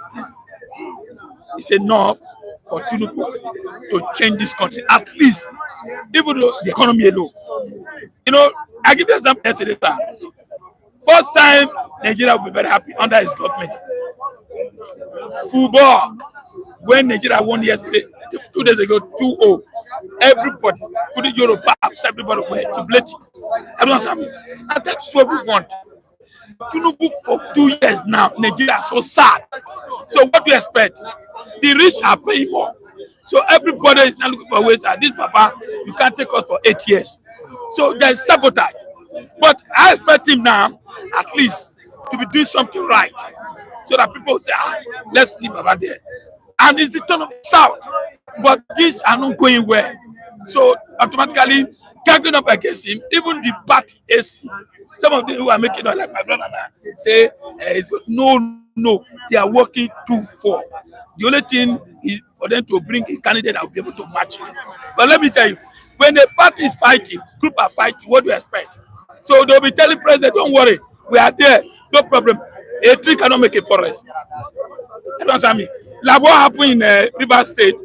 is enough for Tinubu to change this country, at least, even though the economy is low. You know, I give you an example yesterday. First time Nigeria will be very happy under his government. Football, when Nigeria won yesterday, 2 days ago, 2-0. Everybody, including Yoruba, everybody were jubilating. Everyone's happy. And that's what we want. Tinubu for 2 years now, Nigeria is so sad. So what do you expect? The rich are paying more. So everybody is now looking for ways that this Papa, you can't take us for 8 years. So there's sabotage. But I expect him now, at least, to be doing something right. So that people say, let's leave Baba there. And it's the turn of the South. But these are not going well. So automatically, gathering up against him, even the party AC, some of them who are making it like my brother now, say, no, they are working too far. The only thing is for them to bring a candidate that will be able to match him. But let me tell you, when a party is fighting, group are fighting, what do you expect? So they'll be telling president, don't worry, we are there, no problem. A tree cannot make a forest. You understand me? Like what happened in River State,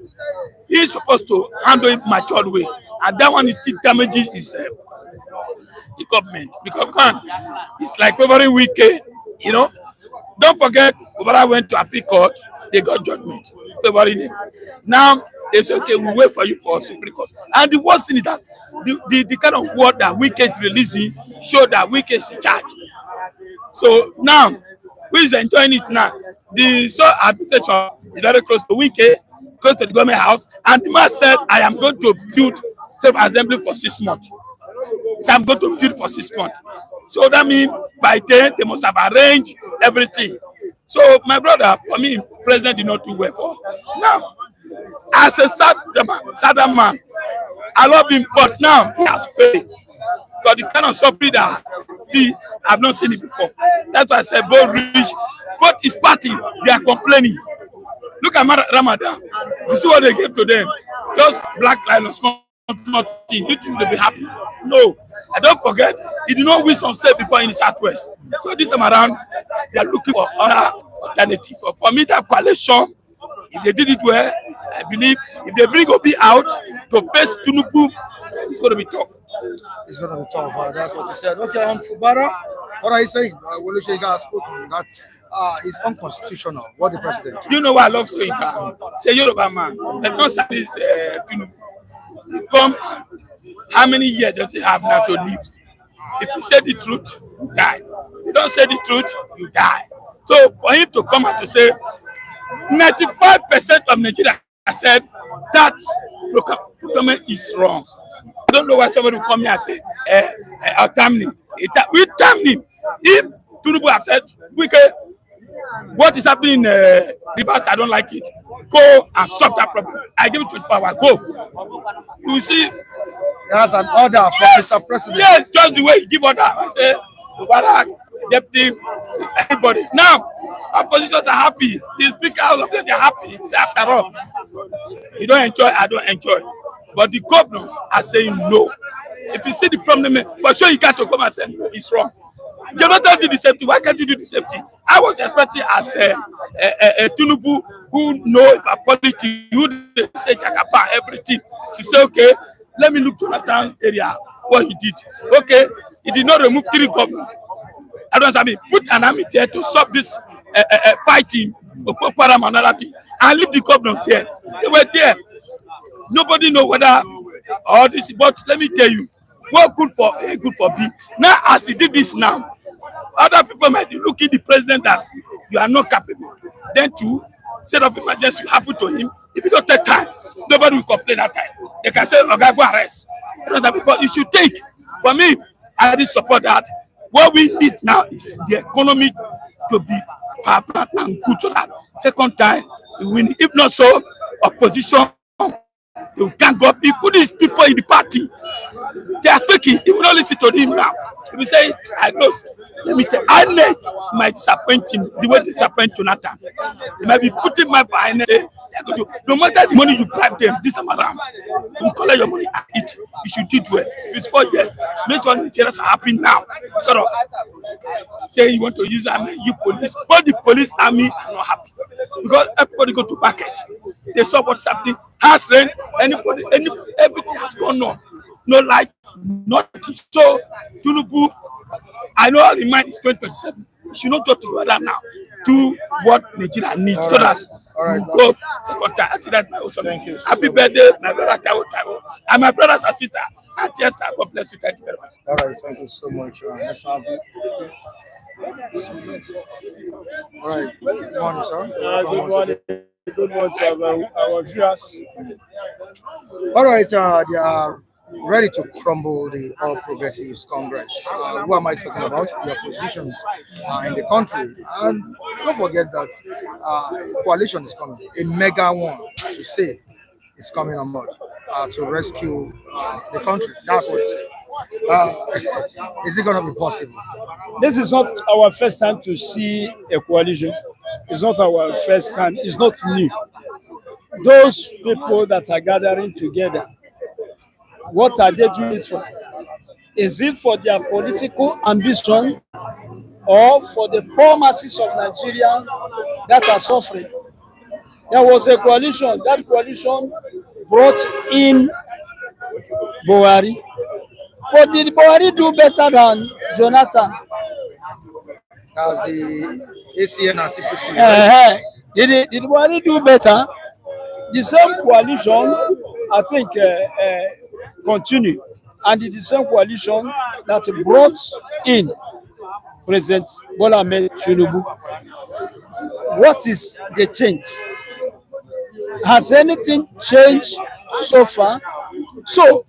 he's supposed to handle it matured way. And that one is still damages his the government. Because man, it's like every weekend, you know. Don't forget, Obara went to appeal court, they got judgment. February. Now they say, okay, we'll wait for you for Supreme Court. And the worst thing is that the kind of word that Wike is releasing show that Wike is in charge. So now, who is enjoying it now? The administration is very close to Wike, close to the government house, and the man said, I am going to build self-assembly for 6 months. So I'm going to build for 6 months. So that means by then they must have arranged everything. So my brother, for me, president did not do well for. Now, as a sad man, I love him, but now he has failed. Because the kind of suffering that see, I've not seen it before. That's why I said both rich, both his party, they are complaining. Look at Ramadan. You see what they gave to them. Just black lion, small thing. You think they'll be happy? No. And don't forget, he did not wish on state before in the Southwest. So this time around, they are looking for other alternative. For me, that coalition, if they did it well, I believe if they bring Obi out to face Tinubu, it's going to be tough. It's going to be tough. That's what you said. Okay, Fubara, what are you saying? Wole Soyinka has spoken that it's unconstitutional. What the president? You know why I love Soyinka? Say Yoruba man. The concern is Tinubu. He come. How many years does he have now to live? If you say the truth, you die. If you don't say the truth, you die. So for him to come out to say 95% of Nigeria said that procurement is wrong. I don't know why somebody will come here and say, I'll term him. We term him. If Tinubu have said, what is happening in Rivers, I don't like it. Go and solve that problem. I give it 24 hours. Go. You see. That's an order from Mr. President. Yes, just the way he give order. I say, Mubarak, deputy, everybody. Now, oppositions are happy. The speaker, all of them, they're happy. So after all, you don't enjoy, I don't enjoy. But the governors are saying no. If you see the problem, for sure you can't come and say no, it's wrong. Jonathan did the same thing. Why can't you do the same thing? I was expecting as a Tinubu who know about politics, who say Jakapa, everything, to say, okay, let me look to Jonathan area, what he did. Okay, he did not remove 3 governors. I don't understand. Put an army there to stop this fighting, and leave the governors there. They were there. Nobody know whether all this, but let me tell you, what good for A, good for B. Now, as he did this now, other people might be looking at the president as you are not capable. Then to state of emergency happen to him. If you don't take time, nobody will complain after. They can say, okay, go arrest. But you should take. For me, I did support that. What we need now is the economy to be vibrant and good so that second time we win. If not so, opposition, you can't go. He put these people in the party. They are speaking. He will not listen to him now. He will say, I know. Let me tell you, I might disappoint him the way they disappoint Jonathan. They might be putting my fine. No matter the money you bribe them, this time around, you collect your money and eat. You should do it well. If it's 4 years, make sure Nigerians are happy now. Sort of say you want to use army, you police, but the police army are not happy because everybody go to market. They saw what's happening. Has rain, anybody, everything has gone on. No light, nothing. So Tinubu, I know all in mind is 2027. You should not go to that now. Do what Nigeria needs so that you go second time. That's my own. Thank you. Happy birthday, my brother Taiwo. And my brothers and sisters. And yes, God bless you. Thank you very much. All right, thank you so much. All right, good morning, sir. Good morning. Good morning to our viewers. All right, they are ready to crumble the All Progressives Congress. Who am I talking about? The opposition in the country. And don't forget that a coalition is coming, a mega one, to say, is coming on board to rescue the country. That's what they say. Is it going to be possible? This is not our first time to see a coalition. It's not our first time. It's not new. Those people that are gathering together, what are they doing it for? Is it for their political ambition or for the poor masses of Nigeria that are suffering? There was a coalition. That coalition brought in Buhari. But did Buhari do better than Jonathan? As the ACN and CPC. Right? Did Buhari do better? The same coalition, I think, continue. And the same coalition that brought in President Bola Tinubu. What is the change? Has anything changed so far? So,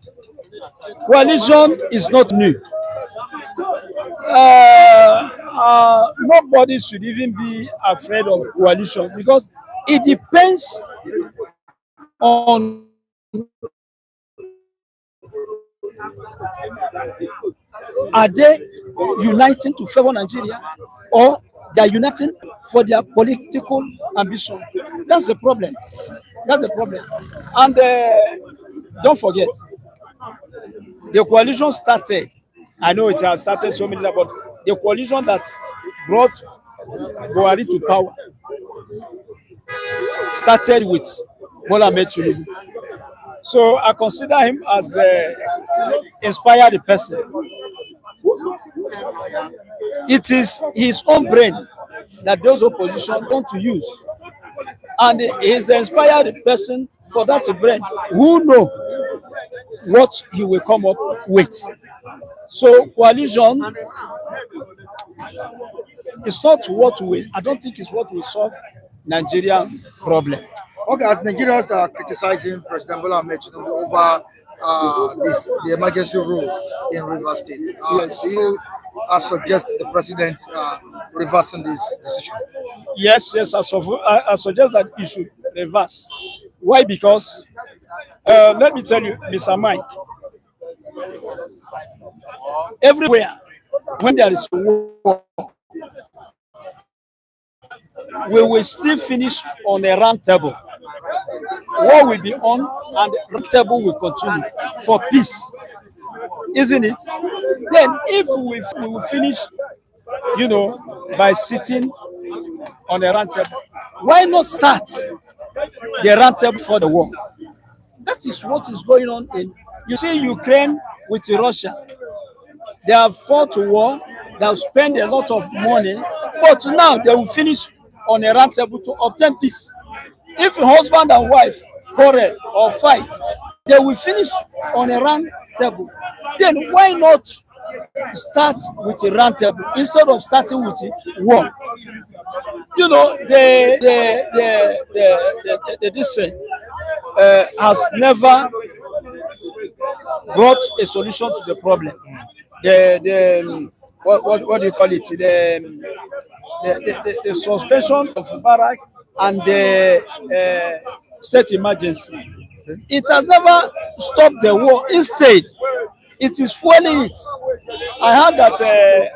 coalition is not new. Nobody should even be afraid of coalition because it depends on Are they uniting to favor Nigeria, or they are uniting for their political ambition? That's the problem. That's the problem. And don't forget, the coalition started. I know it has started so many times, but the coalition that brought Buhari to power started with Bola Tinubu. So I consider him as inspired person. It is his own brain that those opposition want to use, and he is the inspired person for that brain who know what he will come up with. So coalition is not what will, I don't think it's what will solve Nigerian problem. Okay, as Nigerians are criticizing President Bola Tinubu over the emergency rule in Rivers State, Yes. do you suggest the president reversing this decision? Yes, I suggest that he should reverse. Why? Because let me tell you, Mr. Mike, everywhere when there is war, we will still finish on a round table. War will be on, and the round table will continue for peace, isn't it? Then, if we will finish, by sitting on a round table, why not start the round table for the war? That is what is going on in. You see, Ukraine with Russia, they have fought a war, they have spent a lot of money, but now they will finish on a round table to obtain peace. If a husband and wife quarrel or fight, they will finish on a round table. Then why not start with a round table instead of starting with a war? This has never brought a solution to the problem. What do you call it? The suspension of Mubarak and the state emergency. It has never stopped the war. Instead, it is fueling it. I heard that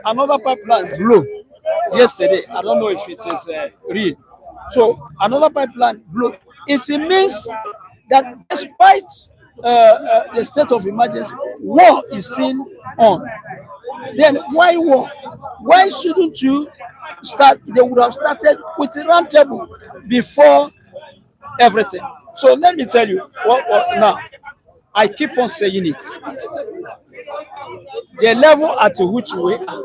another pipeline blew yesterday. I don't know if it is real. So another pipeline blew. It means that despite the state of emergency, war is still on. Then why war? Why shouldn't you start? They would have started with a round table before everything. So let me tell you what now. I keep on saying it. The level at which we are,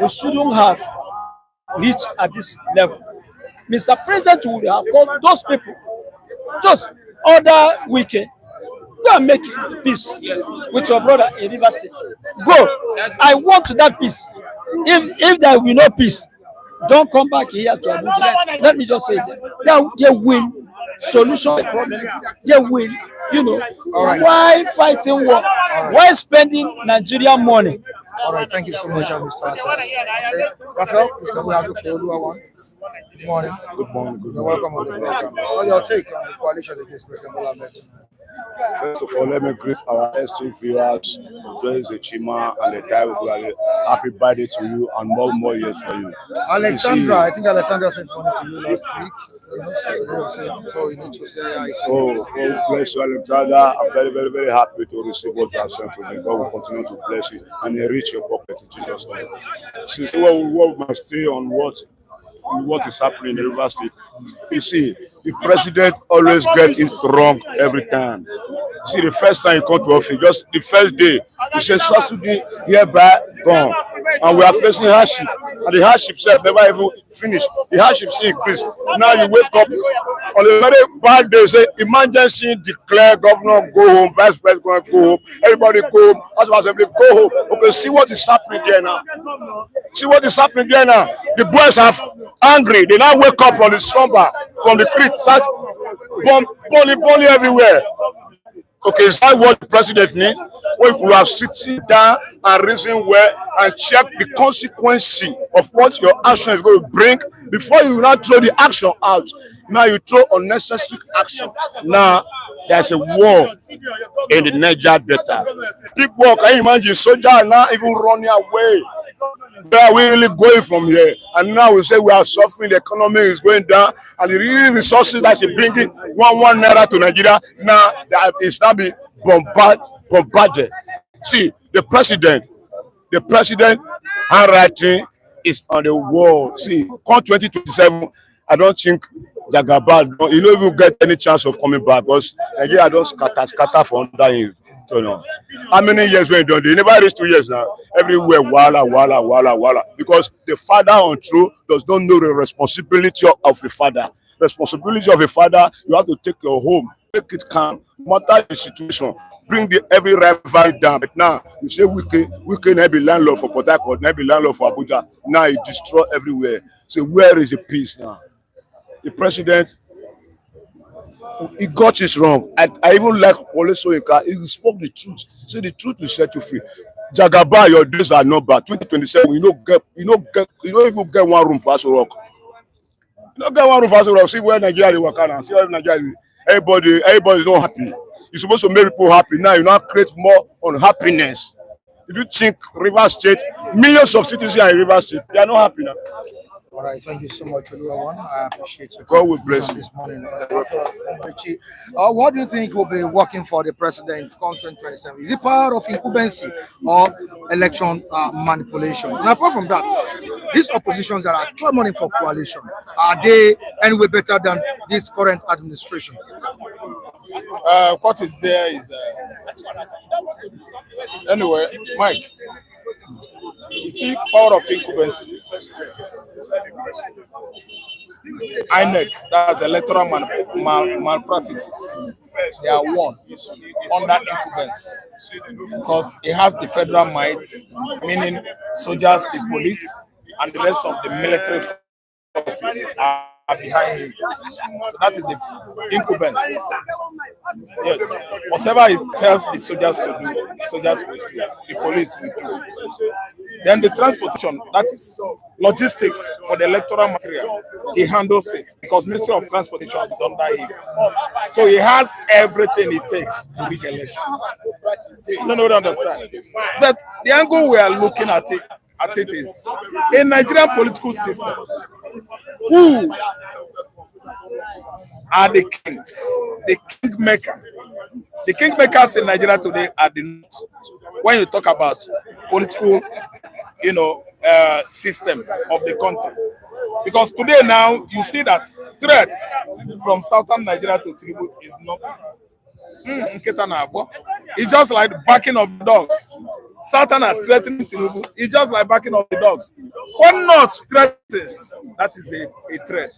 we shouldn't have reached at this level. Mr. President would have called those people, just order weekend, go and make peace with your brother in River State. Go. I want that peace. If there will be no peace, don't come back here to Abuja. Let me just say that they will solution the problem. They will, why fighting war? Why spending Nigerian money? All right, thank you so much, Mr. Asas. Raphael, Mr. Oluwa. Good morning. Good morning. Good You're morning. welcome on the program. What's your take on the coalition against President Bola Tinubu? First of all, let me greet our esteemed viewers, the Chima and the Taiwo. Happy birthday to you and more years for you. Alexandra, I think Alexandra sent money to you last week. So you need to say hi. Oh, bless you, Alexandra. I'm very, very, very happy to receive what you have sent to me. God will continue to bless you and enrich your pocket in Jesus' name. So, what we must stay on what is happening in the River State. You see, the president always gets it wrong every time. See, the first time you come to office, just the first day, you say subsidy hereby gone. And we are facing hardship. And the hardship itself never even finished. The hardship still increased. Now you wake up on a very bad day, say emergency declare, governor go home, vice president go home, everybody go home, House of Assembly go home. Okay, see what is happening there now. See what is happening there now. The boys are angry. They now wake up from the slumber, from the creek, start bully everywhere. Okay, is that what the president needs? When you could have sitting down and reason well and check the consequence of what your action is going to bring before you now throw the action out. Now you throw unnecessary action. Now there's a war in the Niger Delta. People, can you imagine soldiers are now even running away? Where are we really going from here? And now we say we are suffering, the economy is going down, and the real resources that is bringing one naira to Nigeria, now it's now being bombarded. See, the president handwriting is on the wall. See, come 2027, I don't think Jagaba, he don't even get any chance of coming back because Nigeria don't scatter for under him. So, no. How many years when done? They never reached 2 years now. Everywhere, wala. Because the father on throne does not know the responsibility of a father. Responsibility of a father, you have to take your home, make it calm, monitor the situation, bring every rivalry down. But now you say we can be landlord for Port Harcourt, not be landlord for Abuja. Now it destroy everywhere. So where is the peace now? The president, he got it wrong. I even like Soyinka. He spoke the truth. Say the truth will set you free. Jagaba, your days are numbered. 2027, you don't even get one room for us to rock. You don't get one room for us to rock. See where Nigeria is working now. See where Nigeria is. Everybody is not happy. You're supposed to make people happy. Now you now create more unhappiness. If you think Rivers State, millions of citizens in Rivers State, they are not happy now. All right, thank you so much, everyone. I appreciate your God will bless you. this morning. What do you think will be working for the president come 2027? Is it power of incumbency or election manipulation? And apart from that, these oppositions that are clamoring for coalition, are they anyway better than this current administration? What is there is anyway, Mike. You see, power of incumbency. INEC, that's electoral malpractices. They are won under incumbency because it has the federal might, meaning soldiers, the police, and the rest of the military forces are behind him. So that is the incumbents. Yes. Whatever it tells the soldiers to do, soldiers will do. The police will do. Then the transportation, that is logistics for the electoral material, he handles it because Ministry of Transportation is under him. So he has everything it takes to rig election. You don't understand. But the angle we are looking at it is a Nigerian political system. Who are the kings? The kingmaker. The kingmakers in Nigeria today are the north. When you talk about political, system of the country. Because today now you see that threats from southern Nigeria to Tinubu is not. It's just like backing of the dogs. Southerners threatening Tinubu. It's just like backing of the dogs. When not threatens, that is a threat.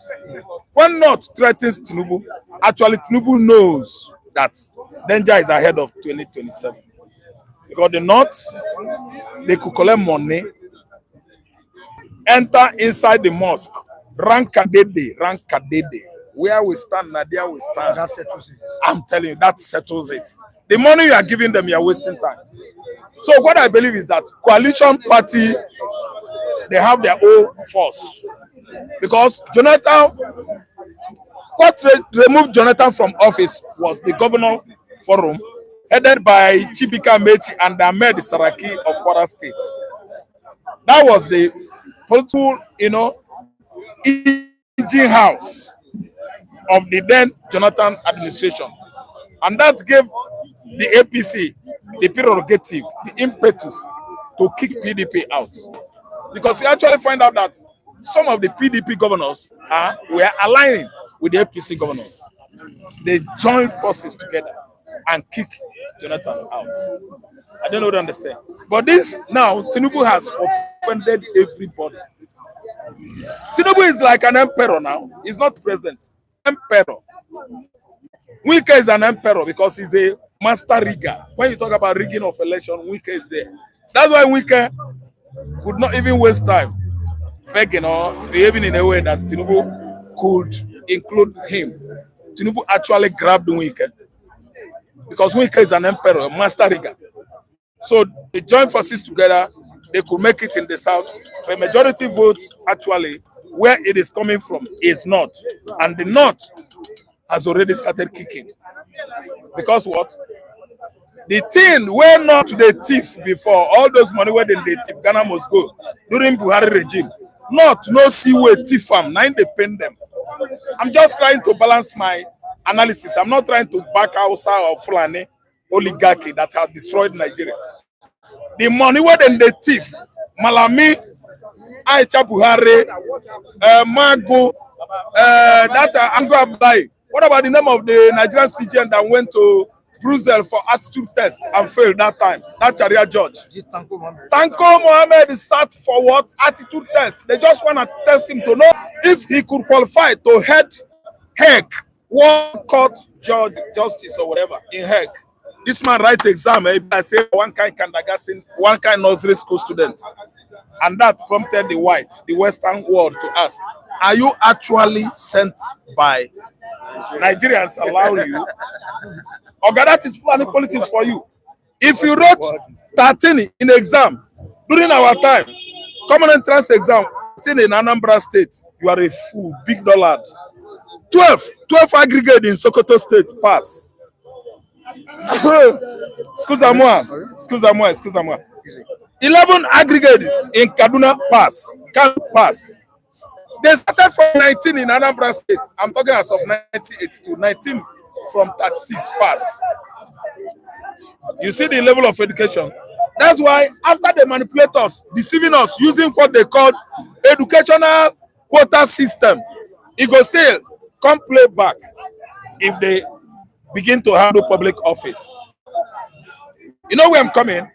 When not threatens Tinubu, actually Tinubu knows that danger is ahead of 2027. Because the North, they could collect money, enter inside the mosque, rankadede, where we stand, Nadia we stand. That settles it. I'm telling you, that settles it. The money you are giving them, you are wasting time. So what I believe is that coalition party, they have their own force. Because Jonathan, what removed Jonathan from office was the governor forum, headed by Chibika Mechi and Ahmed Saraki of Kwara State. That was the political, engine house of the then Jonathan administration. And that gave the APC the prerogative, the impetus to kick PDP out. Because you actually find out that some of the PDP governors were aligning with the APC governors. They joined forces together and kick Jonathan out. I don't know what to understand. But this now, Tinubu has offended everybody. Tinubu is like an emperor now. He's not president. Emperor. Wike is an emperor because he's a master rigger. When you talk about rigging of election, Wike is there. That's why Wike could not even waste time begging or behaving in a way that Tinubu could include him. Tinubu actually grabbed Wike because Wike is an emperor, a master rigger. So they joined forces together. They could make it in the south. The majority vote actually where it is coming from is north, and the north has already started kicking. Because what? The thing where not to the thief before, all those money where they thief, Ghana must go during Buhari regime. Not no see where thief am, now they pay them. I'm just trying to balance my analysis. I'm not trying to back outside of Fulani oligarchy that has destroyed Nigeria. The money where they thief, Malami, Aicha Buhari, Mago, I'm going to buy. What about the name of the Nigerian CGN that went to Brussels for attitude test and failed that time? That Sharia judge. Tanko Mohammed is sat for what? Attitude test. They just want to test him to know if he could qualify to head Hague, World Court Justice or whatever in Hague. This man writes exam. I say one kind kindergarten, one kind nursery school student. And that prompted the Western world to ask, are you actually sent by Nigerians allowing you? Okay, that is planning politics for you. If you wrote 13 in exam during our time, common entrance exam, 13 in Anambra State, you are a fool, big dollar. 12 aggregate in Sokoto State, pass. Excuse-moi. 11 aggregate in Kaduna, pass. Can pass. They started from 19 in Anambra State. I'm talking as of 1982. 19 from 36 pass. You see the level of education. That's why after they manipulate us, deceiving us, using what they call educational quota system, it will still come play back if they begin to handle public office. You know where I'm coming?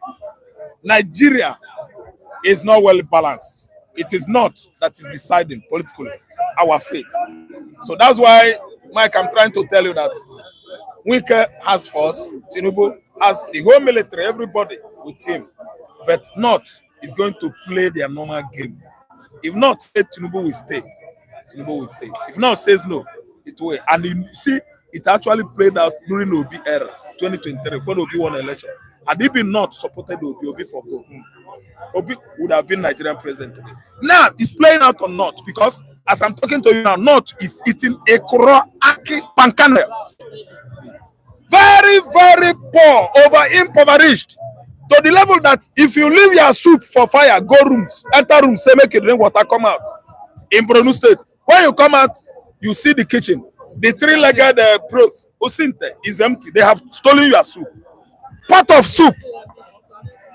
Nigeria is not well balanced. It is not that is deciding politically our fate. So that's why, Mike, I'm trying to tell you that Wike has force, Tinubu has the whole military, everybody with him. But North is going to play their normal game. If not, Tinubu will stay. Tinubu will stay. If not says no, it will. And you see, it actually played out during the Obi era, 2023, when Obi won election. Had he been not supported Obi for go, Obi would have been Nigerian president today. Now it's playing out on North because as I'm talking to you now, North is eating a Aki Pankane. Very, very poor, over impoverished. To the level that if you leave your soup for fire, go rooms, enter room, say make it drink water, come out. In Borno State, when you come out, you see the kitchen. The three-legged Prof is empty. They have stolen your soup. Pot of soup.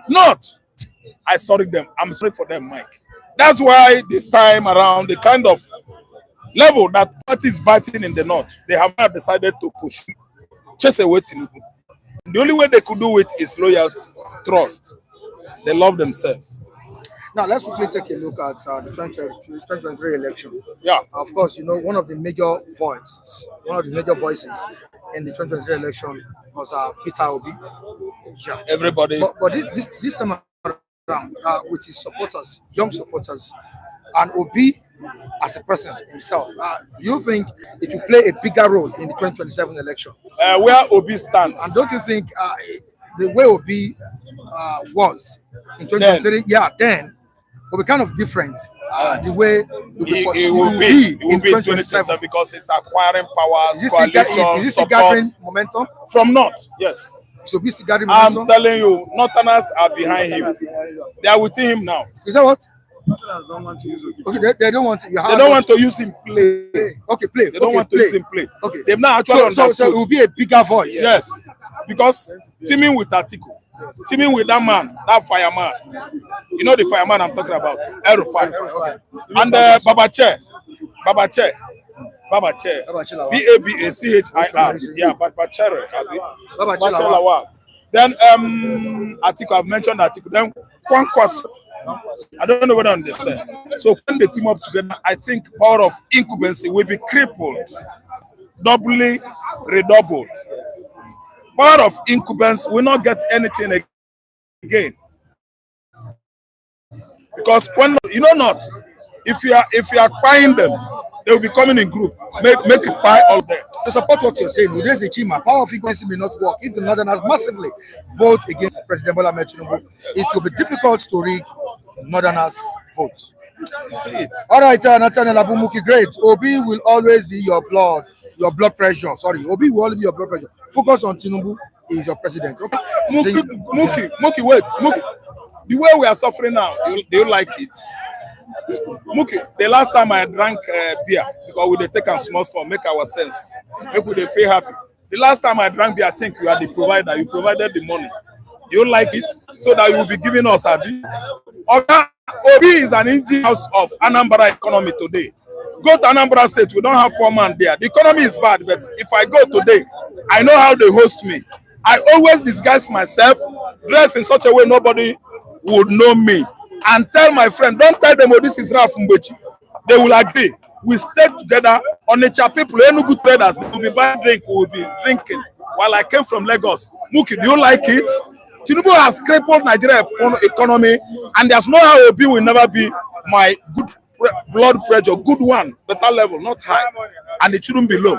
Not. I sorry them. I'm sorry for them, Mike. That's why this time around, the kind of level that party is biting in the North, they have not decided to push. Chase away Tinubu. The only way they could do it is loyalty, trust. They love themselves. Now, let's quickly take a look at the 2023 election. Yeah. Of course, you know, one of the major voices in the 2023 election was Peter Obi. Yeah. Everybody. But this time around, with his supporters, young supporters, and Obi as a person himself, do you think it will play a bigger role in the 2027 election? Where Obi stands. And don't you think the way Obi was in 2023, then will be kind of different the way it will be in 2027 because it's acquiring powers, coalition, is support. gathering momentum? From North, yes. So Obi still gathering momentum? I'm telling you, Northerners are behind him. They are with him now. Is that what? Don't want to use Obi. Okay, they don't want to. They don't want to use him play. Okay, play. They don't want to use him play. Okay. They've not actually understood. So it will be a bigger voice. Yes, because teaming with Atiku, teaming with that man, that fireman. You know the fireman I'm talking about, L5. Okay. And Babache, Babachir. Yeah, Babachir. Then Atiku, I've mentioned Atiku. Then Kwankwas. I don't know whether I understand. So when they team up together, I think power of incumbency will be crippled, doubly redoubled. Power of incumbents will not get anything again. Because when you know not, if you are buying them, they will be coming in group. Make it buy all of them. To support what you're saying, with this Chima, power of incumbency may not work. If the Northerners massively vote against President Bola Tinubu, it will be difficult to rig Northerners' votes. See it. All right, Nathaniel Abumuki, great. Obi will always be your blood. your blood pressure. Sorry, Obi will only be your blood pressure. Focus on Tinubu is your president. Okay. Mookie, wait. Mookie, the way we are suffering now, do you like it? Mookie, the last time I drank beer, because we dey take a small, make our sense, make we dey feel happy. The last time I drank beer, I think you are the provider. You provided the money. You like it, so that you will be giving us Abi. Obi is an engine house of Anambra economy today. Go to Anambra State, we don't have poor man there. The economy is bad, but if I go today, I know how they host me. I always disguise myself, dress in such a way nobody would know me, and tell my friend, don't tell them, oh, this is Ralph Mbechi. They will agree. We stay together. On nature people, any good traders, they will be buying drink, we will be drinking. While I came from Lagos, Mookie, do you like it? Tinubu has crippled Nigeria economy, and there's no how Obi will never be my good blood pressure, good one, better level, not high, and it shouldn't be low.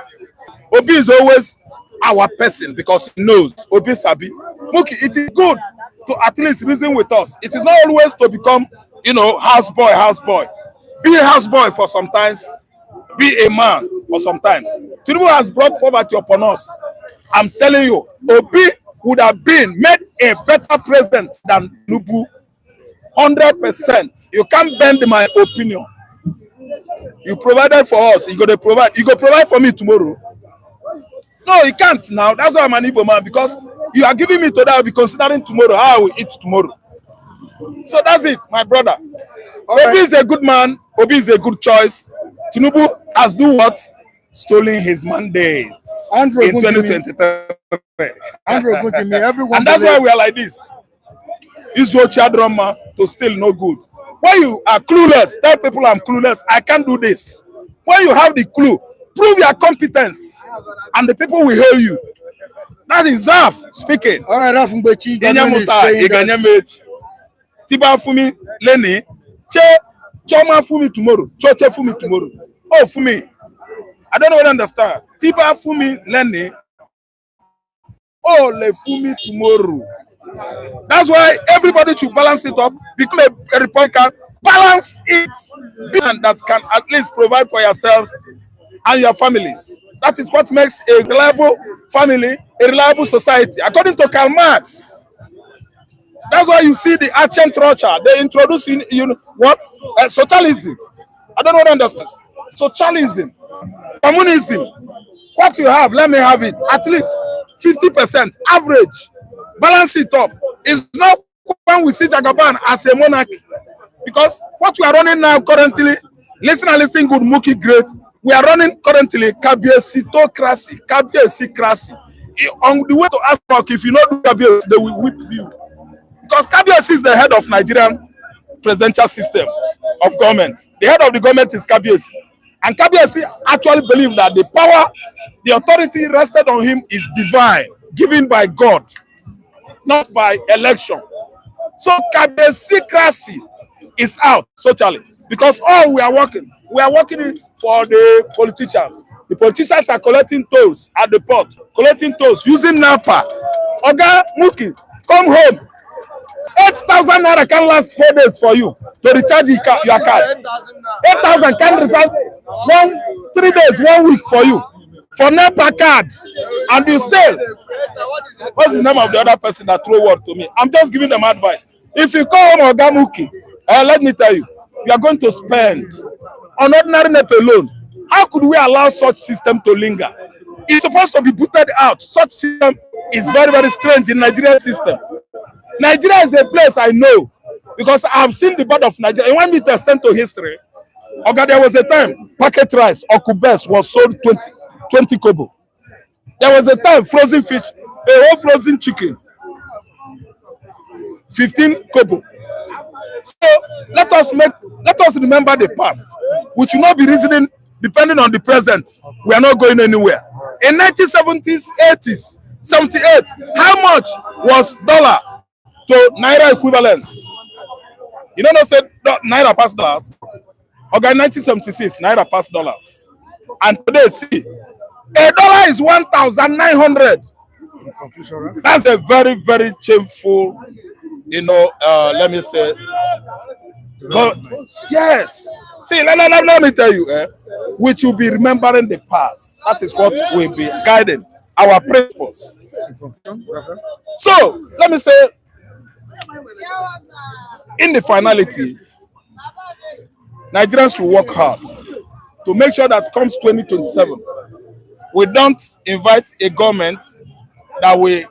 Obi is always our person because he knows. Obi Sabi. Mookie, it is good to at least reason with us. It is not always to become, houseboy. Be a houseboy for sometimes. Be a man for sometimes. Tinubu has brought poverty upon us. I'm telling you, Obi would have made a better president than Tinubu. 100%. You can't bend my opinion. You provided for us. You go to provide. You go provide for me tomorrow. No, you can't now. That's why I'm an Igbo man, because you are giving me today. I'll be considering tomorrow how I will eat tomorrow. So that's it, my brother. Obi is a good man. Obi is a good choice. Tinubu has do what? Stolen his mandate in 2023. And that's why we are like this. Israel drama to still no good. When you are clueless, tell people I'm clueless, I can't do this. When you have the clue, prove your competence, and the people will hail you. That is Zaf speaking. All right, Ralph Mbechi, Tiba Fumi Leni, Choma Fumi tomorrow, Choche Fumi tomorrow. Oh, Fumi. I don't know what to understand. Tiba Fumi Leni, oh, Le Fumi tomorrow. That's why everybody should balance it up, become a Republican, balance it, and that can at least provide for yourself and your families. That is what makes a reliable family, a reliable society, according to Karl Marx. That's why you see the ancient culture, they introduce what? Socialism. I don't know what I understand. Socialism, communism. What you have, let me have it. At least 50% average. Balance it up. It's not when we see Jagaban as a monarchy. Because what we are running now currently, listen good, Mookie great. We are running currently Kabiesitocracy, Kabiesicracy. On the way to ask, if you know Kabies, they will whip you. Because Kabies is the head of Nigerian presidential system of government. The head of the government is Kabies. And Kabies actually believes that the power, the authority rested on him is divine, given by God, not by election. So Kabiesicracy is out socially. Because all we are working it for the politicians. The politicians are collecting tolls at the port, collecting tolls using NAPA. Oga Mookie, come home. 8,000 naira can last 4 days for you to recharge your card. 8,000 can recharge 3 days, 1 week for you for NAPA card, and you still. What's the name of the other person that throw word to me? I'm just giving them advice. If you call home Oga Mookie, let me tell you, you are going to spend on ordinary NAPA alone. How could we allow such system to linger? It's supposed to be booted out. Such system is very, very strange in Nigerian system. Nigeria is a place I know because I've seen the birth of Nigeria. You want me to extend to history? Okay, there was a time packet rice or kubes was sold 20 kobo. There was a time frozen fish, a whole frozen chicken, 15 kobo. So let us remember the past. We should not be reasoning depending on the present. We are not going anywhere. In 1970s, 80s, 78, how much was dollar to naira equivalence? You know, not said naira past dollars. Okay, 1976, naira past dollars. And today, see, a dollar is 1,900. That's a very, very shameful, let me say. Yes. See, let me tell you, we should be remembering the past. That is what will be guiding our principles. So, let me say, in the finality, Nigerians should work hard to make sure that comes 2027, we don't invite a government that will